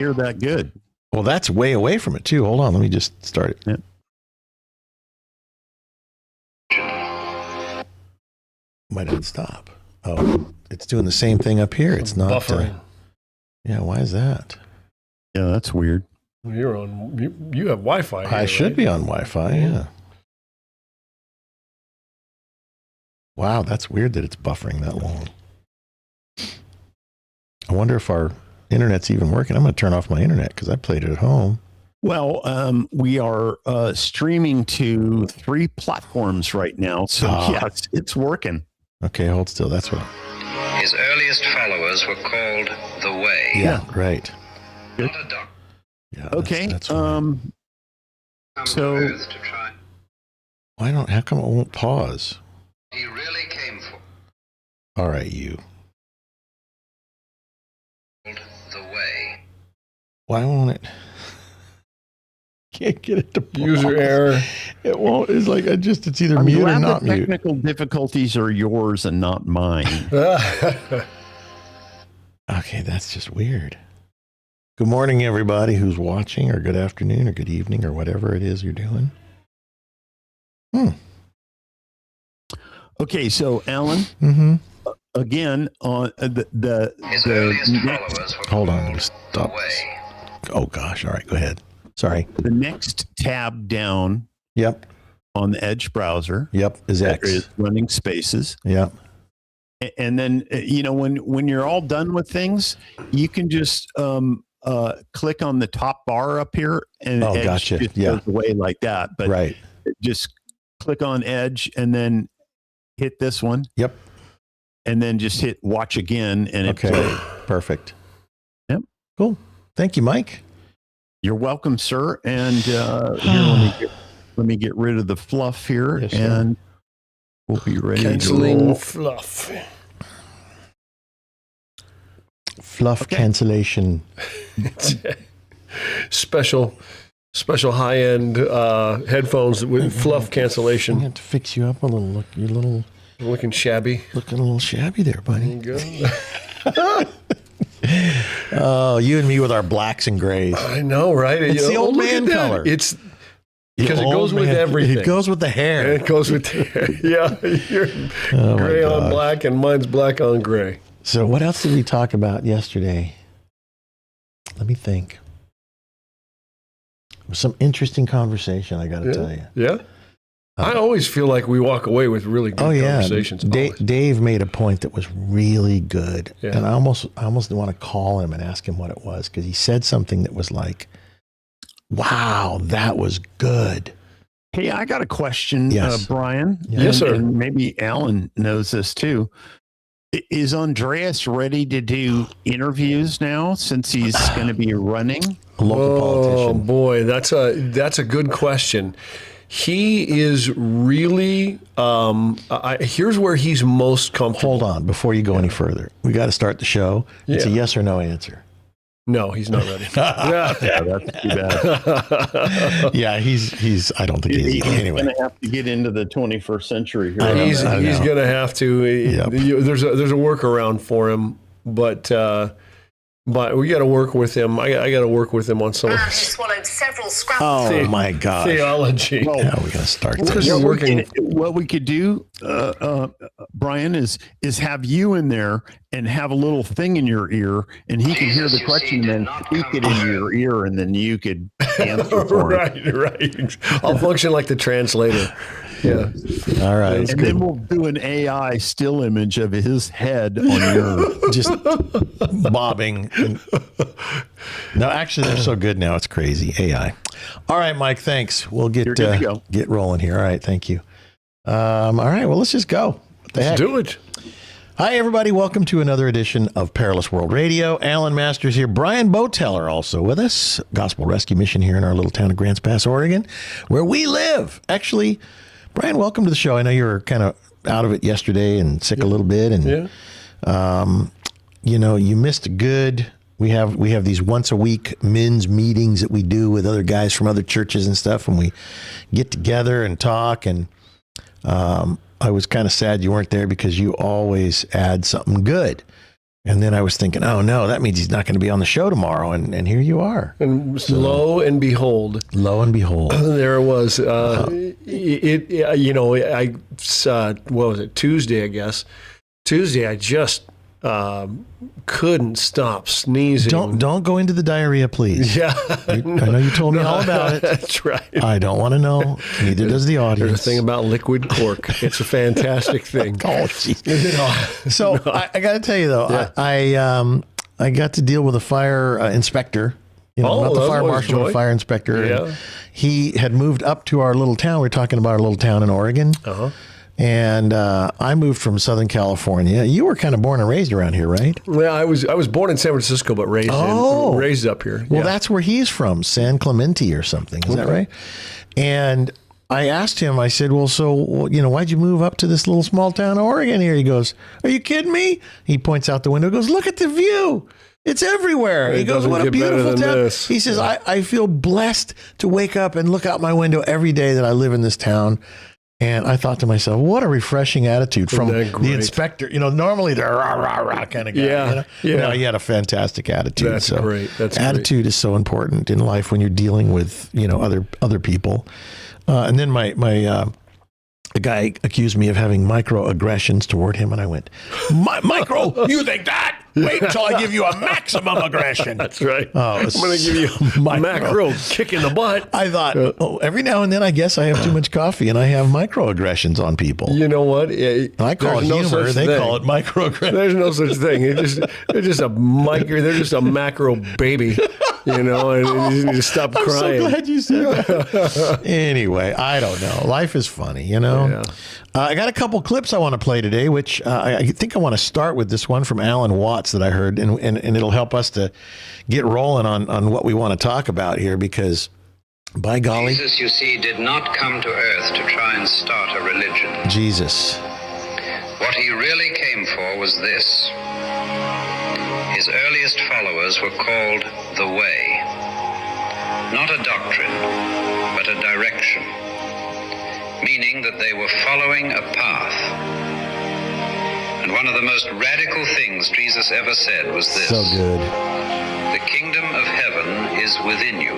hear that good. Well, that's way away from it too. Hold on, let me just start it. Yeah. Why did it stop? Oh, it's doing the same thing up here. It's not buffering. Yeah, why is that? Yeah, that's weird. You're on. You have Wi-Fi. I should be on Wi-Fi. Yeah. Wow, that's weird that it's buffering that long. I wonder if our internet's even working. I'm going to turn off my internet because I played it at home. Well, we are streaming to 3 platforms right now. So, yes, it's working. Okay, hold still. That's what. His earliest followers were called the Way. Yeah, right. Good. Yeah. Okay. That's so, how come it won't pause? He really came for. All right, you. The Way. Why won't it? Can't get it to pause. User error. It won't. It's like it's either mute or not mute. Technical difficulties are yours and not mine. Okay, that's just weird. Good morning, everybody who's watching, or good afternoon, or good evening, or whatever it is you're doing. Okay, so Alan, again on the His earliest followers were hold on, called let me stop the this. Way. Oh gosh, all right, go ahead. Sorry. The next tab down. Yep. On the Edge browser. Yep. Is X. Is running Spaces. Yep. And then when you're all done with things, you can just click on the top bar up here, and Edge gotcha. just goes away like that. But right. Just click on Edge and then hit this one. Yep. And then just hit watch again, and it plays. Perfect. Yep. Cool. Thank you, Mike. You're welcome, sir. And here, let me get rid of the fluff here, yes, and we'll be ready. Canceling fluff. Fluff cancellation. Special high-end headphones with fluff cancellation. I have to fix you up a little. Look, you're looking shabby. Looking a little shabby there, buddy. There you go. Oh, you and me with our blacks and grays. I know, right? It's the old man color. It's because it goes with everything. It goes with the hair. It goes with the hair. Yeah, you're gray on black, and mine's black on gray. So what else did we talk about yesterday? Let me think. It was some interesting conversation, I got to tell you. Yeah? I always feel like we walk away with really good conversations. Dave made a point that was really good. Yeah. And I almost want to call him and ask him what it was, because he said something that was like, wow, that was good. Hey, I got a question, yes. Brian. Yes, sir. And maybe Alan knows this too. Is Andreas ready to do interviews now, since he's going to be running? A local politician. Oh boy, that's a good question. He is really. Here's where he's most comfortable. Hold on, before you go any further, we got to start the show. It's a yes or no answer. No, he's not ready. Yeah, that's too bad. Yeah, he's. I don't think he's anyway. He's going to have to get into the 21st century here. He's going to have to. Yep. There's a workaround for him, but we got to work with him. I got to work with him on some of He this swallowed several scraps. Oh my gosh. theology. How are we going to start Because this? you're working. What we could do, Brian, is have you in there and have a little thing in your ear, and he can hear the question and then speak it into your ear, and then you could answer for it. Right. I'll function like the translator. Yeah. All right. And then we'll do an AI still image of his head on your just bobbing. No, actually, they're so good now. It's crazy. AI. All right, Mike, thanks. We'll get rolling here. All right. Thank you. All right. Well, let's just go. What the heck? Let's do it. Hi, everybody. Welcome to another edition of Perilous World Radio. Alan Masters here. Brian Boteller also with us. Gospel Rescue Mission here in our little town of Grants Pass, Oregon, where we live. Actually, Brian, welcome to the show. I know you were kind of out of it yesterday and sick a little bit. And, you missed a good. We have these once a week men's meetings that we do with other guys from other churches and stuff. And we get together and talk. And I was kind of sad you weren't there, because you always add something good. And then I was thinking, oh no, that means he's not going to be on the show tomorrow. And here you are. And lo and behold, there it was. What was it? Tuesday, I guess. Tuesday, I just couldn't stop sneezing. Don't go into the diarrhea, please. Yeah, I know you told me all about it. That's right. I don't want to know. Neither does the audience. There's a thing about liquid cork. It's a fantastic thing. Oh, jeez. So I got to tell you though, Yeah. I got to deal with a fire inspector. Not the fire marshal, but a fire inspector. Yeah. And he had moved up to our little town. We were talking about our little town in Oregon. Uh-huh. And I moved from Southern California. You were kind of born and raised around here, right? Well, I was born in San Francisco, but raised up here. Well, that's where he's from, San Clemente or something. Is that right? And I asked him, I said, well, so, why'd you move up to this little small town in Oregon here? He goes, are you kidding me? He points out the window, goes, look at the view. It's everywhere. He goes, what a beautiful town. He says, I feel blessed to wake up and look out my window every day that I live in this town. And I thought to myself, what a refreshing attitude from the inspector. Normally they're rah, rah, rah kind of guy. Yeah. No, he had a fantastic attitude. That's great. Attitude is so important in life when you're dealing with, other people. And then a guy accused me of having microaggressions toward him. And I went, micro, you think that? Wait until I give you a maximum aggression. That's right. Oh, I'm going to give you a macro kick in the butt. I thought, every now and then, I guess I have too much coffee and I have microaggressions on people. You know what? I call it humor. They call it microaggression. There's no such thing. They're just a macro baby. And you need to stop crying. I'm so glad you said that. Anyway, I don't know. Life is funny, Yeah. I got a couple clips I want to play today, which I think I want to start with this one from Alan Watts that I heard, and it'll help us to get rolling on what we want to talk about here, because by golly. Jesus, you see, did not come to earth to try and start a religion. Jesus. What he really came for was this. His earliest followers were called the Way. Not a doctrine, but a direction. Meaning that they were following a path. And one of the most radical things Jesus ever said was this. So good. The kingdom of heaven is within you.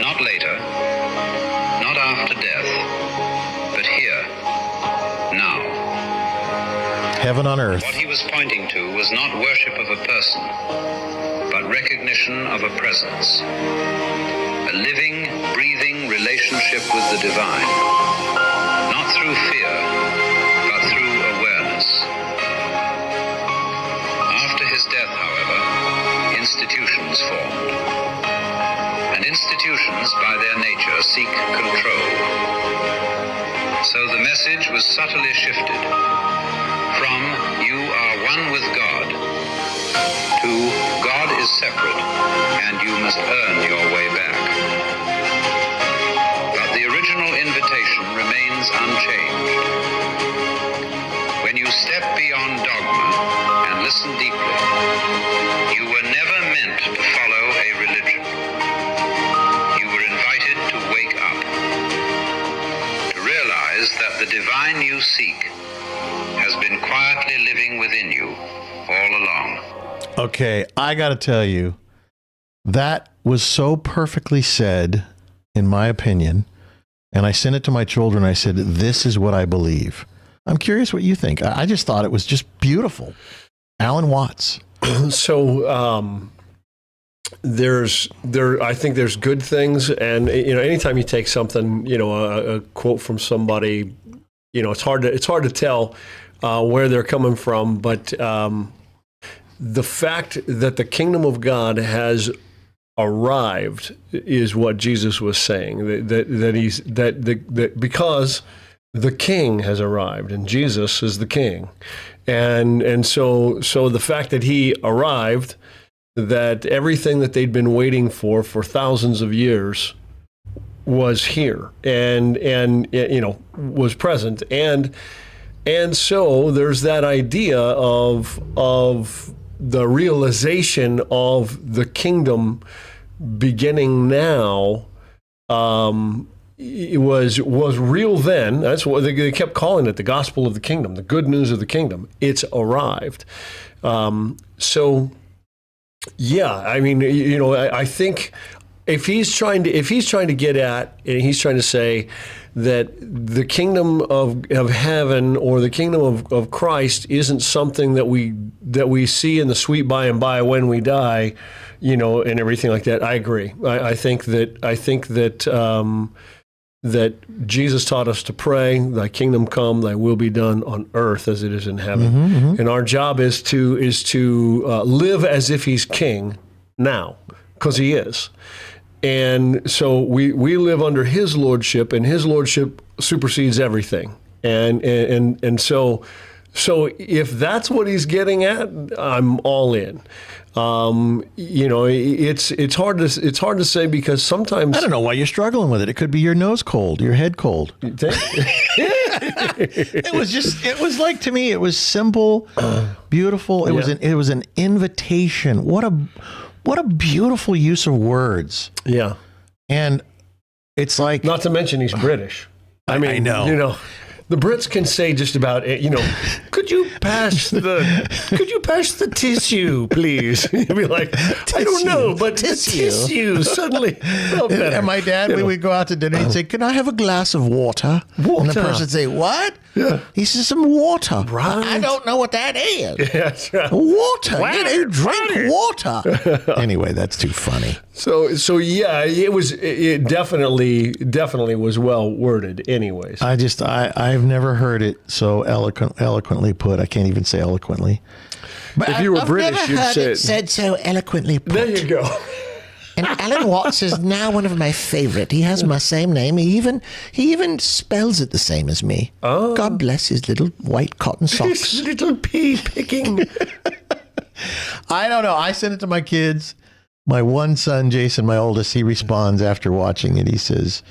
Not later, not after death, but here, now. Heaven on earth. What he was pointing to was not worship of a person, but recognition of a presence. A living, breathing relationship with the divine. Not through fear, but through awareness. After his death, however, institutions formed. And institutions, by their nature, seek control. So the message was subtly shifted from "you are one with God" to "God is separate and you must earn your way back." But the original invitation remains unchanged. When you step beyond dogma and listen deeply, you were never meant to follow a religion. You were invited to wake up, to realize that the divine you seek has been quietly living within you all along. Okay, I got to tell you, that was so perfectly said, in my opinion. And I sent it to my children. I said, this is what I believe. I'm curious what you think. I just thought it was just beautiful. Alan Watts. So I think there's good things. And, anytime you take something, a quote from somebody, it's hard to tell where they're coming from. But the fact that the kingdom of God has arrived is what Jesus was saying. That because the King has arrived, and Jesus is the King, and so the fact that he arrived, that everything that they'd been waiting for thousands of years was here, and was present, and so there's that idea of the realization of the kingdom beginning now, was real then. That's what they kept calling it, the gospel of the kingdom, the good news of the kingdom. It's arrived. So, yeah, I mean, I think if he's trying to get at, and he's trying to say that the kingdom of heaven or the kingdom of Christ isn't something that we see in the sweet by and by when we die, and everything like that. I agree. I think that that Jesus taught us to pray, "Thy kingdom come, Thy will be done on earth as it is in heaven," and our job is to live as if He's king now, because He is. And so we live under His lordship, and His lordship supersedes everything. And so if that's what He's getting at, I'm all in. It's hard to say, because sometimes I don't know why you're struggling with it. It could be your nose cold, your head cold. It was like, to me, it was simple, beautiful. It was an invitation. What a beautiful use of words. Yeah. And it's like, not to mention he's British. I mean, I know. The Brits can say just about, could you pass the tissue, please? You'd be like, I don't know, but tissue suddenly felt better. And my dad, we would go out to dinner, he'd say, "Can I have a glass of water?" And the person would say, "What?" Yeah. He says, "Some water." Right. I don't know what that is. Yeah, that's right. Water. You drink water. Anyway, that's too funny. So yeah, it definitely was well worded anyways. I've never heard it so eloquently put. I can't even say eloquently. But if you were British, you'd say it said so eloquently put. There you go. And Alan Watts is now one of my favorite. He has my same name. He even spells it the same as me. Oh. God bless his little white cotton socks. His little pea picking. I don't know. I sent it to my kids. My one son, Jason, my oldest, he responds after watching it. He says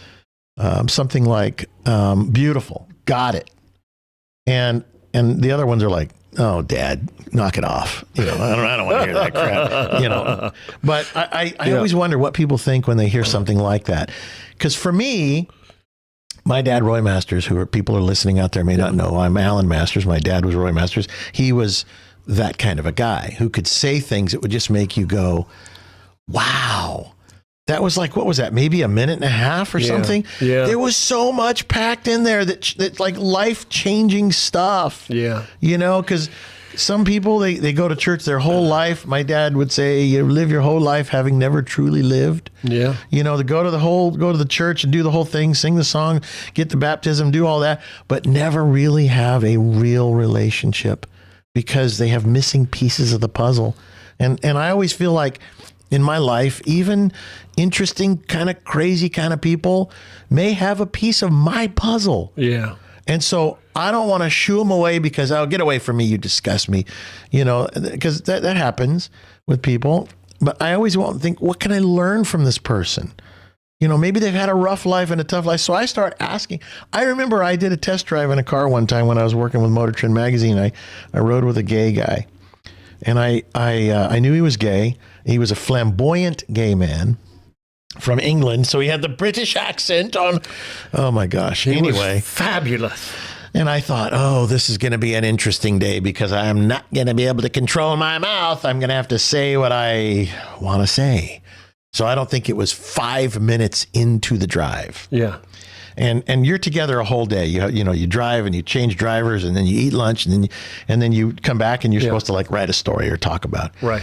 something like, "Beautiful, got it." And the other ones are like, "Oh, Dad, knock it off." I don't want to hear that crap. But I always wonder what people think when they hear something like that. Because for me, my dad, Roy Masters, people are listening out there may not know, I'm Alan Masters. My dad was Roy Masters. He was that kind of a guy who could say things that would just make you go, wow. That was like, what was that? Maybe a minute and a half or something. Yeah. There was so much packed in there that like life-changing stuff. Yeah. Because some people, they go to church their whole life. My dad would say, you live your whole life having never truly lived. Yeah. To go to the church and do the whole thing, sing the song, get the baptism, do all that, but never really have a real relationship because they have missing pieces of the puzzle. And I always feel like in my life, even interesting, kind of crazy kind of people may have a piece of my puzzle. Yeah. And so I don't want to shoo them away because, "Oh, get away from me, you disgust me," because that happens with people. But I always want to think, what can I learn from this person? Maybe they've had a rough life and a tough life. So I start asking. I remember I did a test drive in a car one time when I was working with Motor Trend Magazine. I rode with a gay guy. And I knew he was gay. He was a flamboyant gay man from England. So he had the British accent on. Oh, my gosh. Anyway. Was fabulous. And I thought, oh, this is going to be an interesting day because I'm not going to be able to control my mouth. I'm going to have to say what I want to say. So I don't think it was 5 minutes into the drive. Yeah. And you're together a whole day. You drive and you change drivers and then you eat lunch and then you come back and you're supposed to like write a story or talk about it. Right.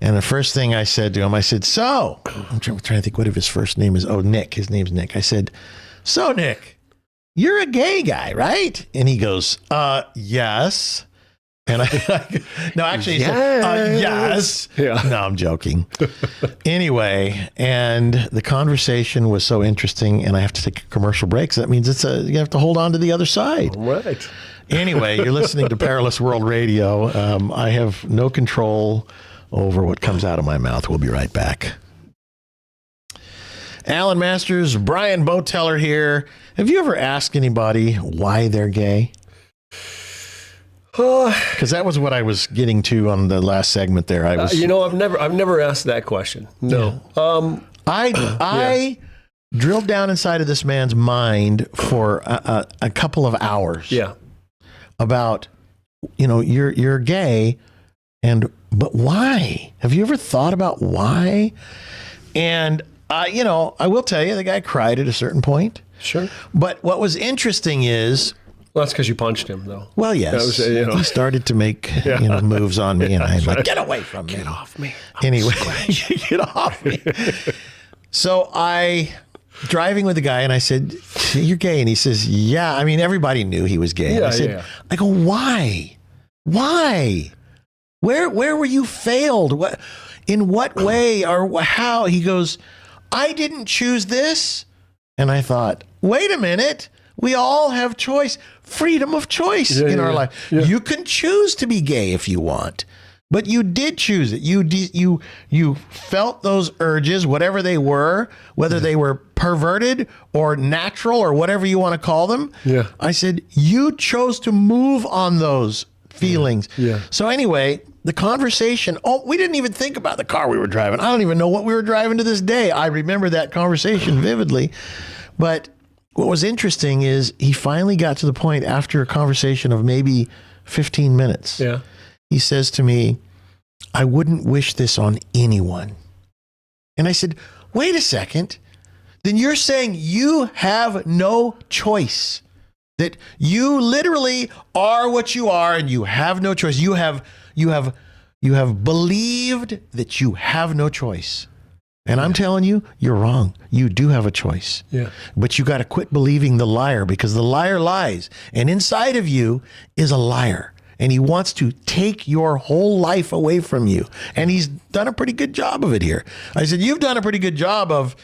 And the first thing I said to him, I said, "So," I'm trying to think what if his first name is. Oh, Nick. His name's Nick. I said, "So, Nick, you're a gay guy, right?" And he goes, yes. And no, actually, he said, yes. Yeah. No, I'm joking. Anyway, and the conversation was so interesting, and I have to take a commercial break. So that means you have to hold on to the other side. Right. Anyway, you're listening to Perilous World Radio. I have no control over what comes out of my mouth. We'll be right back. Alan Masters, Brian Boteller here. Have you ever asked anybody why they're gay? Because that was what I was getting to on the last segment there. I've never asked that question. No. Yeah. I drilled down inside of this man's mind for a couple of hours. Yeah. About, you're gay, but why? Have you ever thought about why? And I will tell you, the guy cried at a certain point. Sure. But what was interesting is, well, that's because you punched him, though. well, yes, he started to make moves on me, and I was like, "Get away from me! Get off me!" Anyway, get off me. So I driving with the guy, and I said, "You're gay," and he says, "Yeah." I mean, everybody knew he was gay. Yeah, I said, I go, "Why? Why? Where were you failed? What? In what way or how?" He goes, "I didn't choose this," and I thought, "Wait a minute." We all have choice, freedom of choice in our life. Yeah. You can choose to be gay if you want, but you did choose it. You felt those urges, whatever they were, whether they were perverted or natural or whatever you want to call them. Yeah. I said, you chose to move on those feelings. Yeah. So anyway, the conversation, we didn't even think about the car we were driving. I don't even know what we were driving to this day. I remember that conversation vividly, but what was interesting is he finally got to the point after a conversation of maybe 15 minutes. Yeah. He says to me, "I wouldn't wish this on anyone." And I said, "Wait a second. Then you're saying you have no choice, that you literally are what you are and you have no choice. You have believed that you have no choice." And I'm telling you, you're wrong. You do have a choice. Yeah. But you got to quit believing the liar, because the liar lies. And inside of you is a liar. And he wants to take your whole life away from you. And he's done a pretty good job of it here. I said, you've done a pretty good job of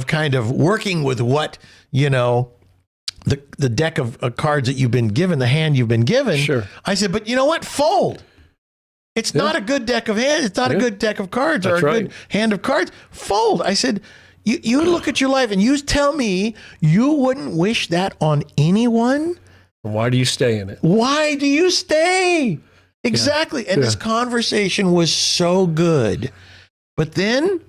kind of working with what, the deck of cards that you've been given, the hand you've been given. Sure. I said, but you know what? Fold. It's not a good deck of hands. It's not a good deck of cards or a good hand of cards. Fold. I said, you look at your life and you tell me you wouldn't wish that on anyone. Why do you stay in it? Why do you stay? Exactly. Yeah. And this conversation was so good. But then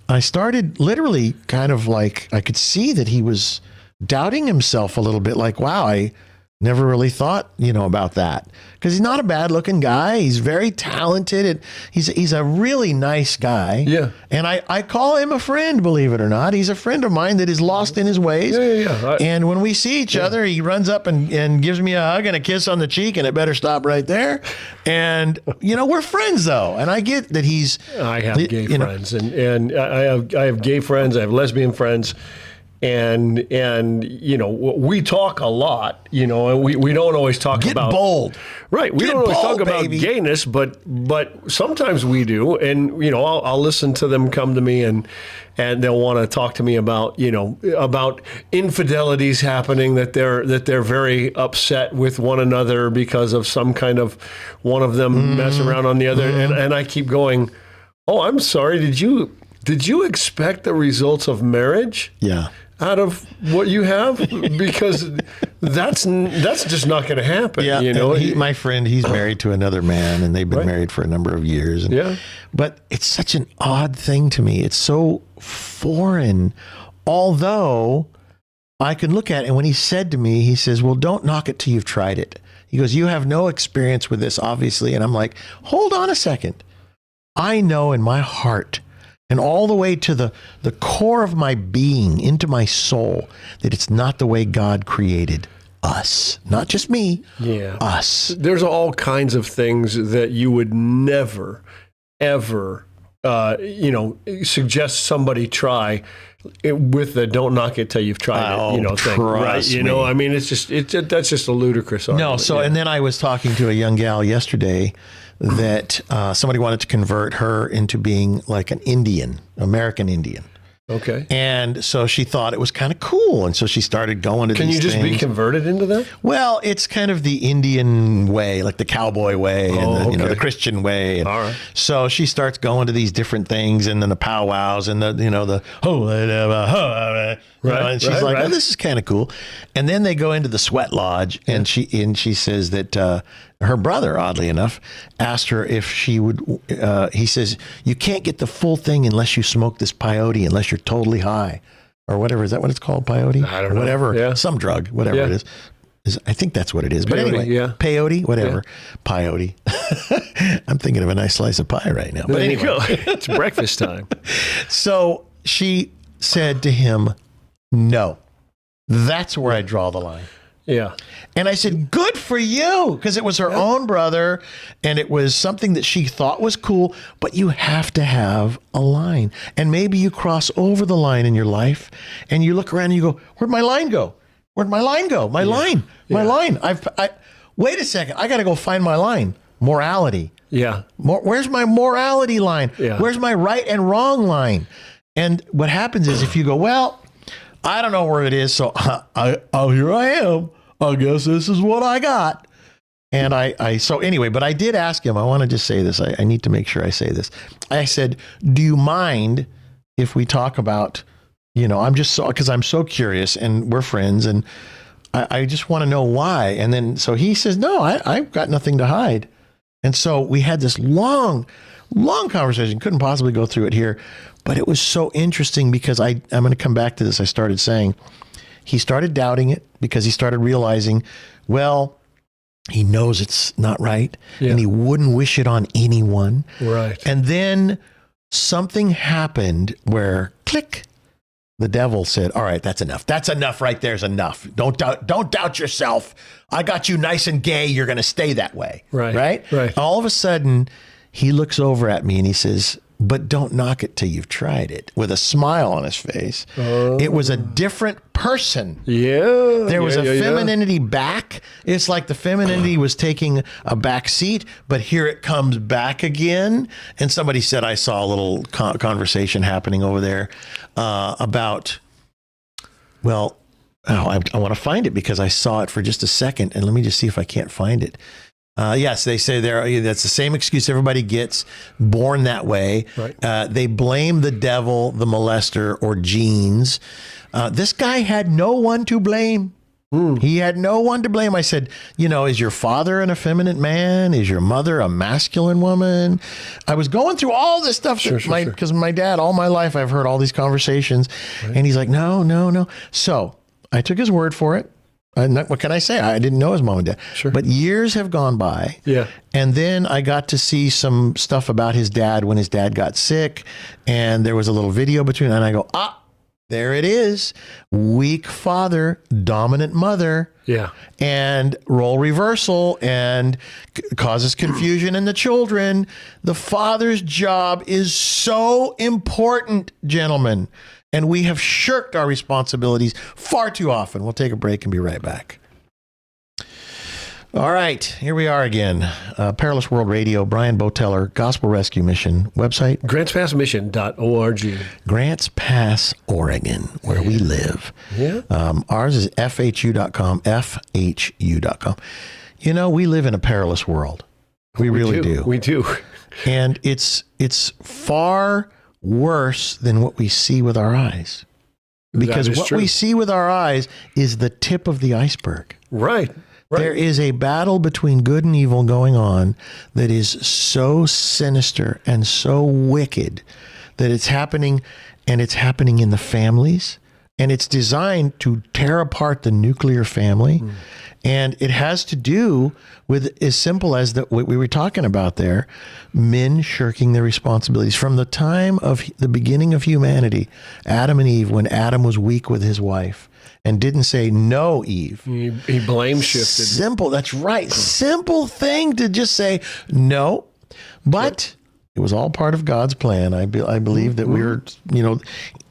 I started literally kind of like, I could see that he was doubting himself a little bit, like, wow, I never really thought, about that, because he's not a bad looking guy. He's very talented, and he's a really nice guy. Yeah. And I call him a friend, believe it or not. He's a friend of mine that is lost in his ways. Yeah. And when we see each other, he runs up and gives me a hug and a kiss on the cheek, and it better stop right there. And, we're friends though. And I get that I have gay friends, and I have gay friends. I have lesbian friends. And we talk a lot, and we don't always talk about bold. Right. We Get don't always bold, talk about baby. gayness, but sometimes we do. And, I'll listen to them come to me and they'll want to talk to me about, about infidelities happening, that they're very upset with one another because of some kind of one of them messing around on the other. And I keep going, "Oh, I'm sorry. Did you expect the results of marriage?" Yeah. Out of what you have, because that's just not going to happen. Yeah, my friend, he's married to another man, and they've been married for a number of years. But it's such an odd thing to me. It's so foreign. Although I can look at it, and when he said to me, he says, "Well, don't knock it till you've tried it." He goes, "You have no experience with this, obviously." And I'm like, hold on a second. I know in my heart, and all the way to the core of my being, into my soul, that it's not the way God created us. Not just me, us. There's all kinds of things that you would never, ever, suggest somebody try with the "don't knock it till you've tried it," thing. Right? I mean, that's just a ludicrous argument. No, so, and then I was talking to a young gal yesterday that somebody wanted to convert her into being like an American Indian. Okay. And so she thought it was kind of cool. And so she started going to these things. Can you just be converted into that? Well, it's kind of the Indian way, like the cowboy way, and the Christian way. And all right. So she starts going to these different things, and then the powwows, and and she's like, "Oh, this is kind of cool." And then they go into the sweat lodge, and she says that her brother, oddly enough, asked her if she would. He says, "You can't get the full thing unless you smoke this peyote, unless you're totally high, or whatever. Is that what it's called? Peyote? I don't know. Whatever. Yeah. Some drug, whatever Yeah. it is. I think that's what it is. But Peyote, anyway, yeah. peyote, whatever. Peyote. I'm thinking of a nice slice of pie right now. But There anyway. you go. It's breakfast time. So she said to him, no, that's where I draw the line. Yeah. And I said, good for you, because it was her own brother and it was something that she thought was cool, but you have to have a line. And maybe you cross over the line in your life and you look around and you go, where'd my line go? Where'd my line go? My line. Wait a second. I got to go find my line. Morality. Yeah. Where's my morality line? Yeah. Where's my right and wrong line? And what happens is if you go, well, I don't know where it is, so here I am. I guess this is what I got. And so anyway, but I did ask him, I want to just say this. I need to make sure I say this. I said, do you mind if we talk about, because I'm so curious and we're friends and I just want to know why. And then, so he says, no, I've got nothing to hide. And so we had this long conversation. Couldn't possibly go through it here, but it was so interesting because I'm going to come back to this. I started saying he started doubting it because he started realizing, well, he knows it's not right and he wouldn't wish it on anyone. Right. And then something happened where click, the devil said, all right, that's enough. That's enough right there's enough. Don't doubt yourself. I got you nice and gay. You're going to stay that way. Right. Right. All of a sudden he looks over at me and he says, but don't knock it till you've tried it, with a smile on his face. It was a different person. Yeah. There was Yeah, a yeah, femininity back. It's like the femininity was taking a back seat, but here it comes back again. And somebody said, I saw a little conversation happening over there about, well, I want to find it because I saw it for just a second. And let me just see if I can't find it. Yes, they say that's the same excuse everybody gets, born that way. Right. They blame the devil, the molester, or genes. This guy had no one to blame. He had no one to blame. I said, is your father an effeminate man? Is your mother a masculine woman? I was going through all this stuff because my dad, all my life, I've heard all these conversations. Right. And he's like, no. So I took his word for it. What can I say? I didn't know his mom and dad. Sure. But years have gone by. Yeah. And then I got to see some stuff about his dad when his dad got sick. And there was a little video between, and I go, there it is. Weak father, dominant mother. Yeah. And role reversal and causes confusion in the children. The father's job is so important, gentlemen. And we have shirked our responsibilities far too often. We'll take a break and be right back. All right, here we are again. Perilous World Radio, Brian Boteller, Gospel Rescue Mission website. GrantsPassMission.org. Grants Pass, Oregon, where we live. Yeah. Ours is FHU.com, FHU.com. We live in a perilous world. We really do. We do. And it's far worse than what we see with our eyes. Because what we see with our eyes is the tip of the iceberg. Right. There is a battle between good and evil going on that is so sinister and so wicked that it's happening, and it's happening in the families, and it's designed to tear apart the nuclear family. And it has to do with as simple as what we were talking about there, men shirking their responsibilities. From the time of the beginning of humanity, Adam and Eve, when Adam was weak with his wife and didn't say, no, Eve. He blame shifted. Simple, that's right. Simple thing to just say, no. But it was all part of God's plan. I believe that we're,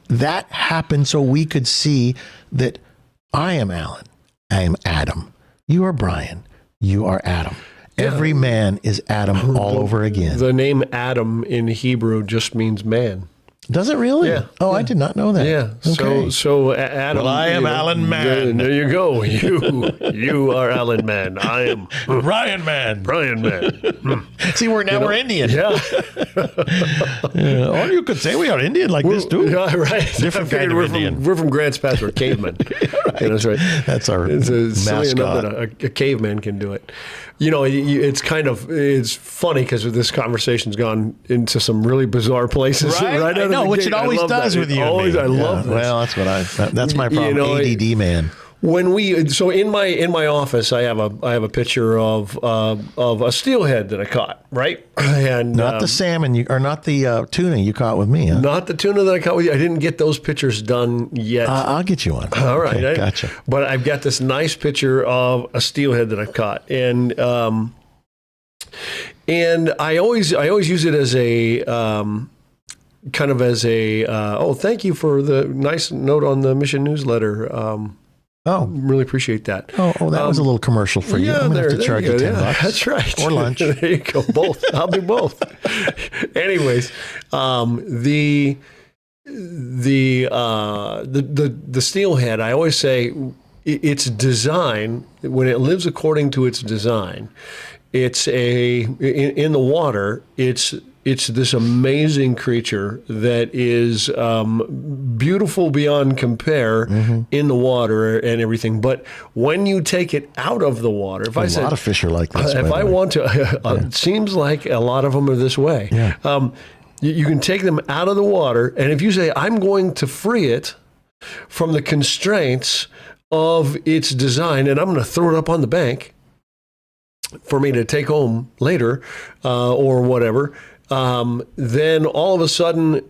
that happened so we could see that I am Alan. I am Adam. You are Brian. You are Adam. Every man is Adam all over again. The name Adam in Hebrew just means man. Does it really? Yeah. Oh, I did not know that. Yeah. Okay. So Adam. Well, I am Alan Man. There you go. You are Alan Man. I am Brian Man. Brian Man. See, we're Indian. Yeah. Or you could say we are Indian like this too. Yeah, right. Different kind of Indian. We're from Grants Pass. We're cavemen. Right. That's right. That's our It's silly enough mascot. that a caveman can do it. it's funny because this conversation's gone into some really bizarre places. Right I know, which it always does with you. Always, I Yeah. love this. Well, that's my problem. ADD man. When so in my office, I have a picture of a steelhead that I caught, right? And Not the salmon, or not the tuna you caught with me, huh? not the tuna that I caught with you. I didn't get those pictures done yet. I'll get you one. All right, Okay, gotcha. But I've got this nice picture of a steelhead that I've caught, and I always use it as a kind of as a thank you for the nice note on the mission newsletter. Really appreciate that. Oh, that was a little commercial for you. Yeah, I'm going to have to charge you $10. Yeah, that's right. Or lunch. There you go. Both. I'll do both. Anyways, the steelhead, I always say its design, when it lives according to its design, it's in the water, it's this amazing creature that is beautiful beyond compare in the water and everything. But when you take it out of the water, A lot of fish are like this. if I want to, it seems like a lot of them are this way. Yeah. You can take them out of the water, and if you say, I'm going to free it from the constraints of its design, and I'm going to throw it up on the bank for me to take home later or whatever, then all of a sudden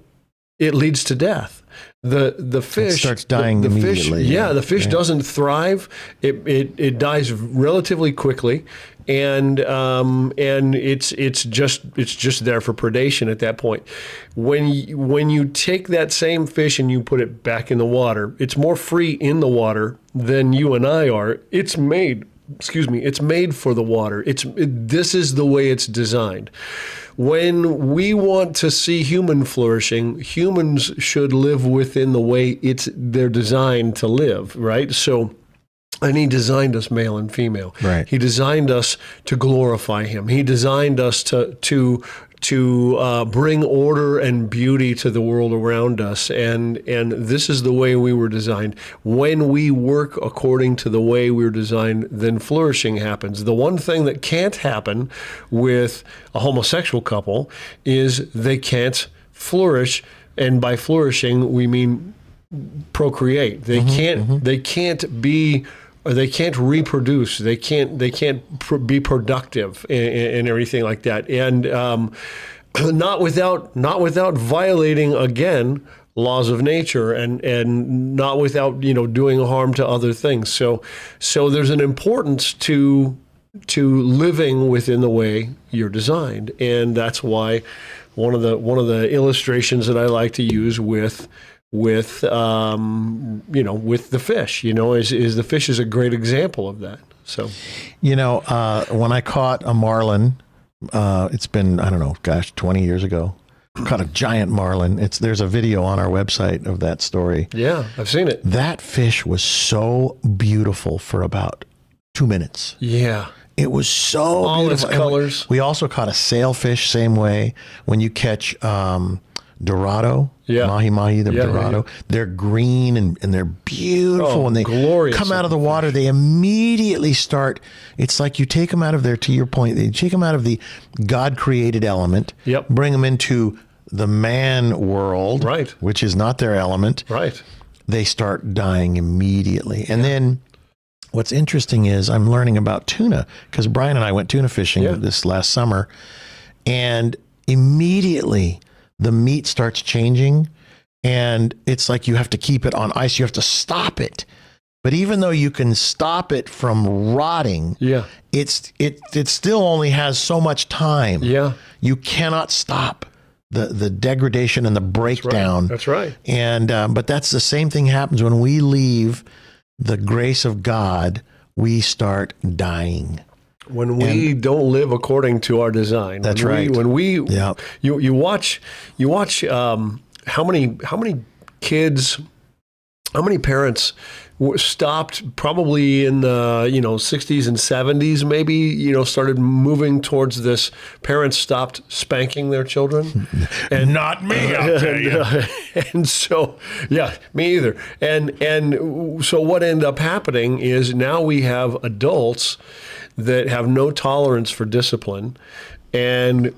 it leads to death. The fish starts dying immediately. The fish doesn't thrive. It dies relatively quickly, and it's just there for predation at that point. When you take that same fish and you put it back in the water, it's more free in the water than you and I are. It's made for the water. This is the way it's designed. When we want to see human flourishing, humans should live within the way they're designed to live, right? So, and he designed us male and female. Right. He designed us to glorify him. He designed us to bring order and beauty to the world around us. And this is the way we were designed. When we work according to the way we were designed, then flourishing happens. The one thing that can't happen with a homosexual couple is they can't flourish. And by flourishing, we mean procreate. They can't be, or they can't reproduce. They can't be productive and everything like that. And not without violating, again, laws of nature, and not without doing harm to other things. So there's an importance to living within the way you're designed, and that's why one of the illustrations that I like to use with the fish, is the fish is a great example of that. So, when I caught a marlin, it's been, 20 years ago, caught a giant marlin. There's a video on our website of that story. Yeah, I've seen it. That fish was so beautiful for about 2 minutes. Yeah. It was so all beautiful. its colors. We also caught a sailfish, same way. When you catch Dorado, mahi, Dorado, they're green and they're beautiful. When they come out of the water, they immediately start. It's like you take them out of there, to your point, you take them out of the God-created element, bring them into the man world, which is not their element. Right. They start dying immediately. And then what's interesting is I'm learning about tuna, because Brian and I went tuna fishing this last summer, and immediately the meat starts changing, and it's like you have to keep it on ice. You have to stop it. But even though you can stop it from rotting, it still only has so much time. Yeah. You cannot stop the degradation and the breakdown. That's right. And but that's the same thing happens when we leave the grace of God. We start dying. When we don't live according to our design. That's right. When we you watch how many kids how many parents stopped probably in the 60s and 70s, maybe, started moving towards this. Parents stopped spanking their children. And not me, I'll tell you. And so, yeah, me either. And so what ended up happening is now we have adults that have no tolerance for discipline, and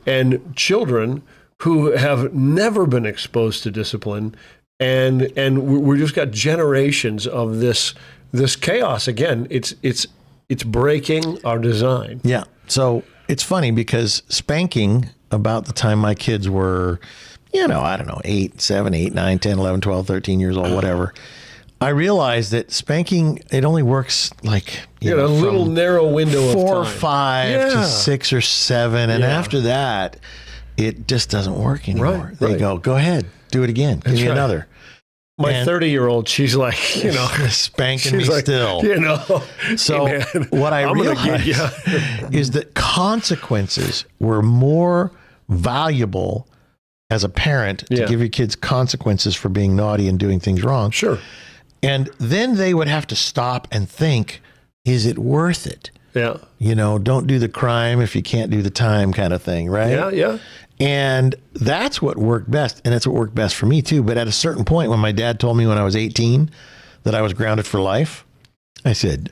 children who have never been exposed to discipline. And we're just got generations of this chaos. Again, it's breaking our design. Yeah. So it's funny because spanking, about the time my kids were, I don't know, 7, 8, 9, 10, 11, 12, 13 years old, whatever, I realized that spanking, it only works like, a little narrow window of 4 time. or 5 to 6 or 7. And after that, it just doesn't work anymore. Right, They right. go ahead, do it again. Give me right. another. My And- 30-year-old, she's like, spanking me she's like, still. So hey, man, what I I'm gonna realized get is that consequences were more valuable as a parent to Yeah. give your kids consequences for being naughty and doing things wrong. Sure. And then they would have to stop and think, is it worth it? Yeah. Don't do the crime if you can't do the time kind of thing, right? Yeah. Yeah. And that's what worked best. And that's what worked best for me too. But at a certain point, when my dad told me when I was 18 that I was grounded for life, I said,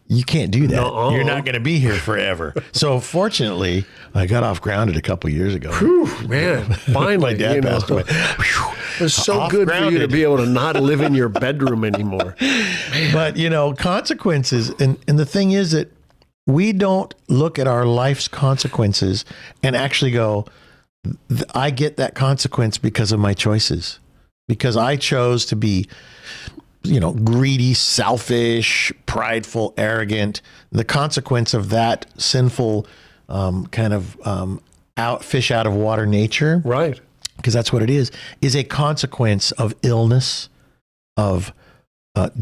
you can't do that. No. You're not going to be here forever. So fortunately, I got off grounded a couple years ago. Whew, man, finally, My dad passed away. It's so Off good for you to grounded. be able to not live in your bedroom anymore. But, consequences. And the thing is that we don't look at our life's consequences and actually go, I get that consequence because of my choices, because I chose to be, greedy, selfish, prideful, arrogant. The consequence of that sinful fish out of water nature, Right. because that's what it is a consequence of illness, of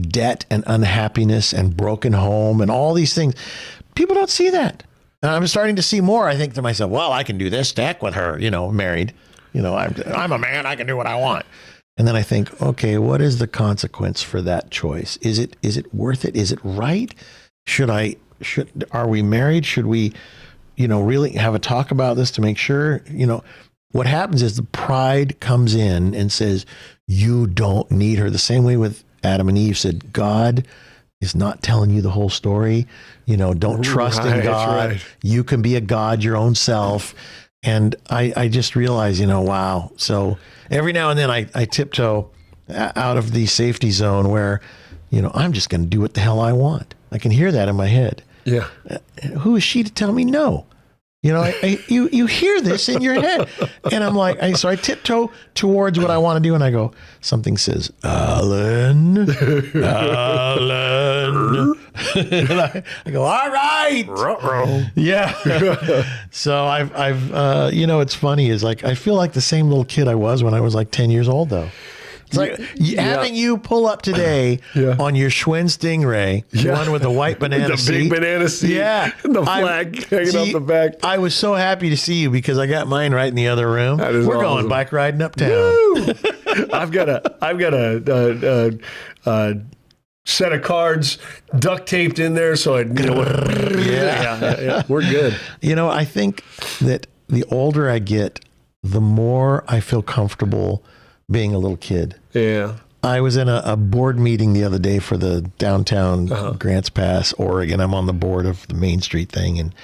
debt and unhappiness and broken home and all these things. People don't see that. And I'm starting to see more. I think to myself, well, I can do this, stack with her, married. I'm a man, I can do what I want. And then I think, okay, what is the consequence for that choice? Is it worth it? Is it right? Are we married? Should we, really have a talk about this to make sure, what happens is the pride comes in and says, you don't need her. The same way with Adam and Eve said, God is not telling you the whole story. Don't trust in Right, God. right. You can be a God your own self. And I just realized, wow. So every now and then I tiptoe out of the safety zone where, I'm just going to do what the hell I want. I can hear that in my head. Yeah. Who is she to tell me no? You hear this in your head. And I'm like, so I tiptoe towards what I want to do. And I go, something says, Alan. And I go, all right. Yeah. So I've it's funny is like, I feel like the same little kid I was when I was like 10 years old though. It's like having you pull up today on your Schwinn Stingray, the one with the white banana seat. The big banana seat. Yeah. And the flag hanging out the back. I was so happy to see you because I got mine right in the other room. That is We're going awesome. bike riding uptown. Woo! I've got a set of cards duct taped in there, so yeah, we're good. I think that the older I get, the more I feel comfortable being a little kid. Yeah. I was in a board meeting the other day for the downtown Grants Pass, Oregon. I'm on the board of the Main Street thing, and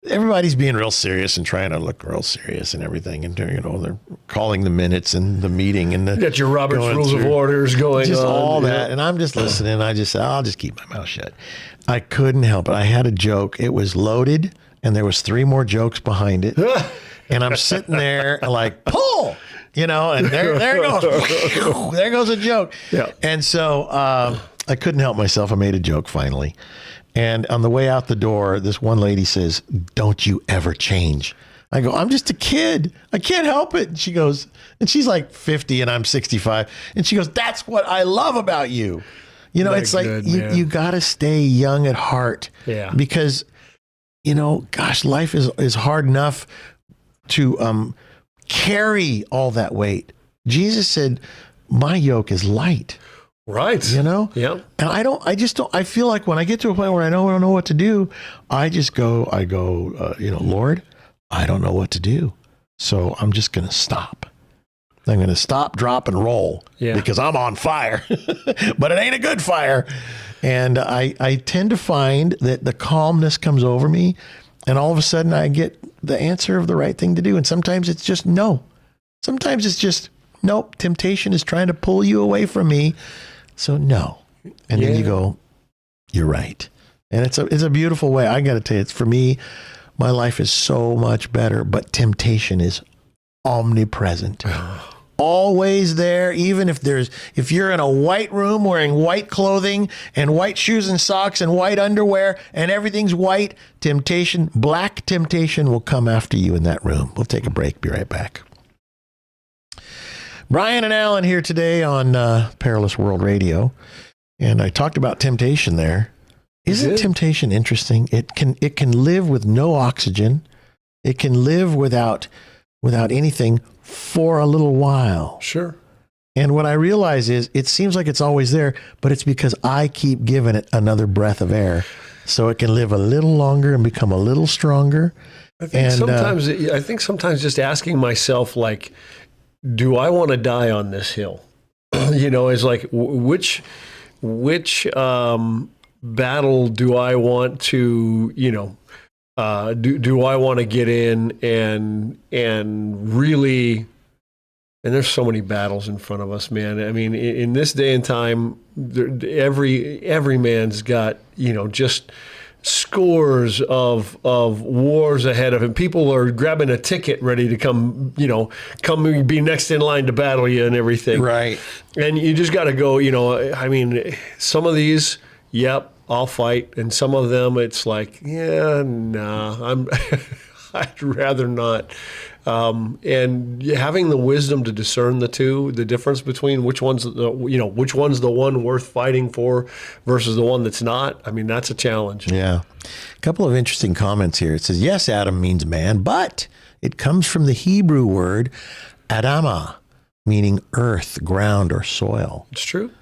everybody's being real serious and trying to look real serious and everything. And they're calling the minutes and the meeting and You got your Robert's going Rules of through Orders going just on. all that. And I'm just listening. I just said, I'll just keep my mouth shut. I couldn't help it. I had a joke. It was loaded, and there was 3 more jokes behind it. And I'm sitting there like, pull. And there goes a joke. Yeah. And so I couldn't help myself. I made a joke finally. And on the way out the door, this one lady says, don't you ever change. I go, I'm just a kid. I can't help it. And she goes, and she's like 50 and I'm 65. And she goes, that's what I love about you. It's like good, you got to stay young at heart. Yeah. Because, gosh, life is hard enough to carry all that weight. Jesus said, my yoke is light. Right. You know? Yeah. And I feel like when I get to a point where I don't know what to do, I go, Lord, I don't know what to do. So I'm just going to stop. I'm going to stop, drop, and roll because I'm on fire, but it ain't a good fire. And I tend to find that the calmness comes over me, and all of a sudden I get the answer of the right thing to do. And sometimes it's just no. Sometimes it's just, nope, temptation is trying to pull you away from me. So no. And then you go, you're right. And it's a beautiful way. I got to tell you, it's for me, my life is so much better, but temptation is omnipresent. Always there, even if you're in a white room wearing white clothing and white shoes and socks and white underwear and everything's white, black temptation will come after you in that room. We'll take a break. Be right back. Brian and Alan here today on Perilous World Radio. And I talked about temptation there. Isn't temptation interesting? It can live with no oxygen. It can live without anything for a little while. Sure. And what I realize is it seems like it's always there, but it's because I keep giving it another breath of air so it can live a little longer and become a little stronger. I think sometimes just asking myself, like, do I want to die on this hill? It's like, which battle do I want to, do I want to get in and really, and there's so many battles in front of us, man. I mean, in this day and time, every man's got, just scores of wars ahead of him. People are grabbing a ticket ready to come be next in line to battle you and everything. Right. And you just got to go, some of these, yep, I'll fight. And some of them, it's like, I'd rather not. And having the wisdom to discern the difference between which one's the one worth fighting for versus the one that's not. I mean, that's a challenge. Yeah. A couple of interesting comments here. It says, yes, Adam means man, but it comes from the Hebrew word Adama, meaning earth, ground, or soil. It's true.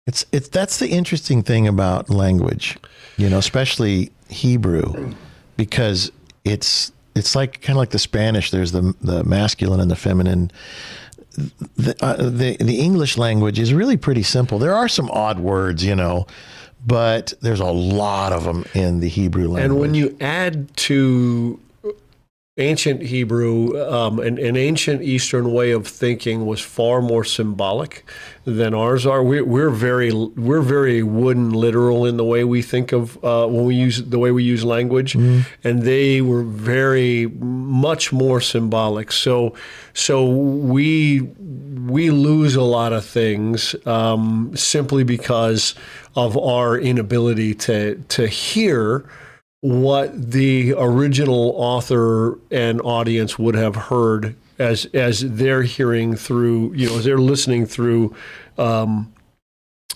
That's the interesting thing about language, especially Hebrew, because it's like kind of like the Spanish. There's the masculine and the feminine. The English language is really pretty simple. There are some odd words, but there's a lot of them in the Hebrew language. And when you add to ancient Hebrew, an ancient Eastern way of thinking was far more symbolic than ours are. We're very wooden, literal in the way we think of when we use language, and they were very much more symbolic. So we lose a lot of things simply because of our inability to hear what the original author and audience would have heard as they're hearing through, as they're listening through the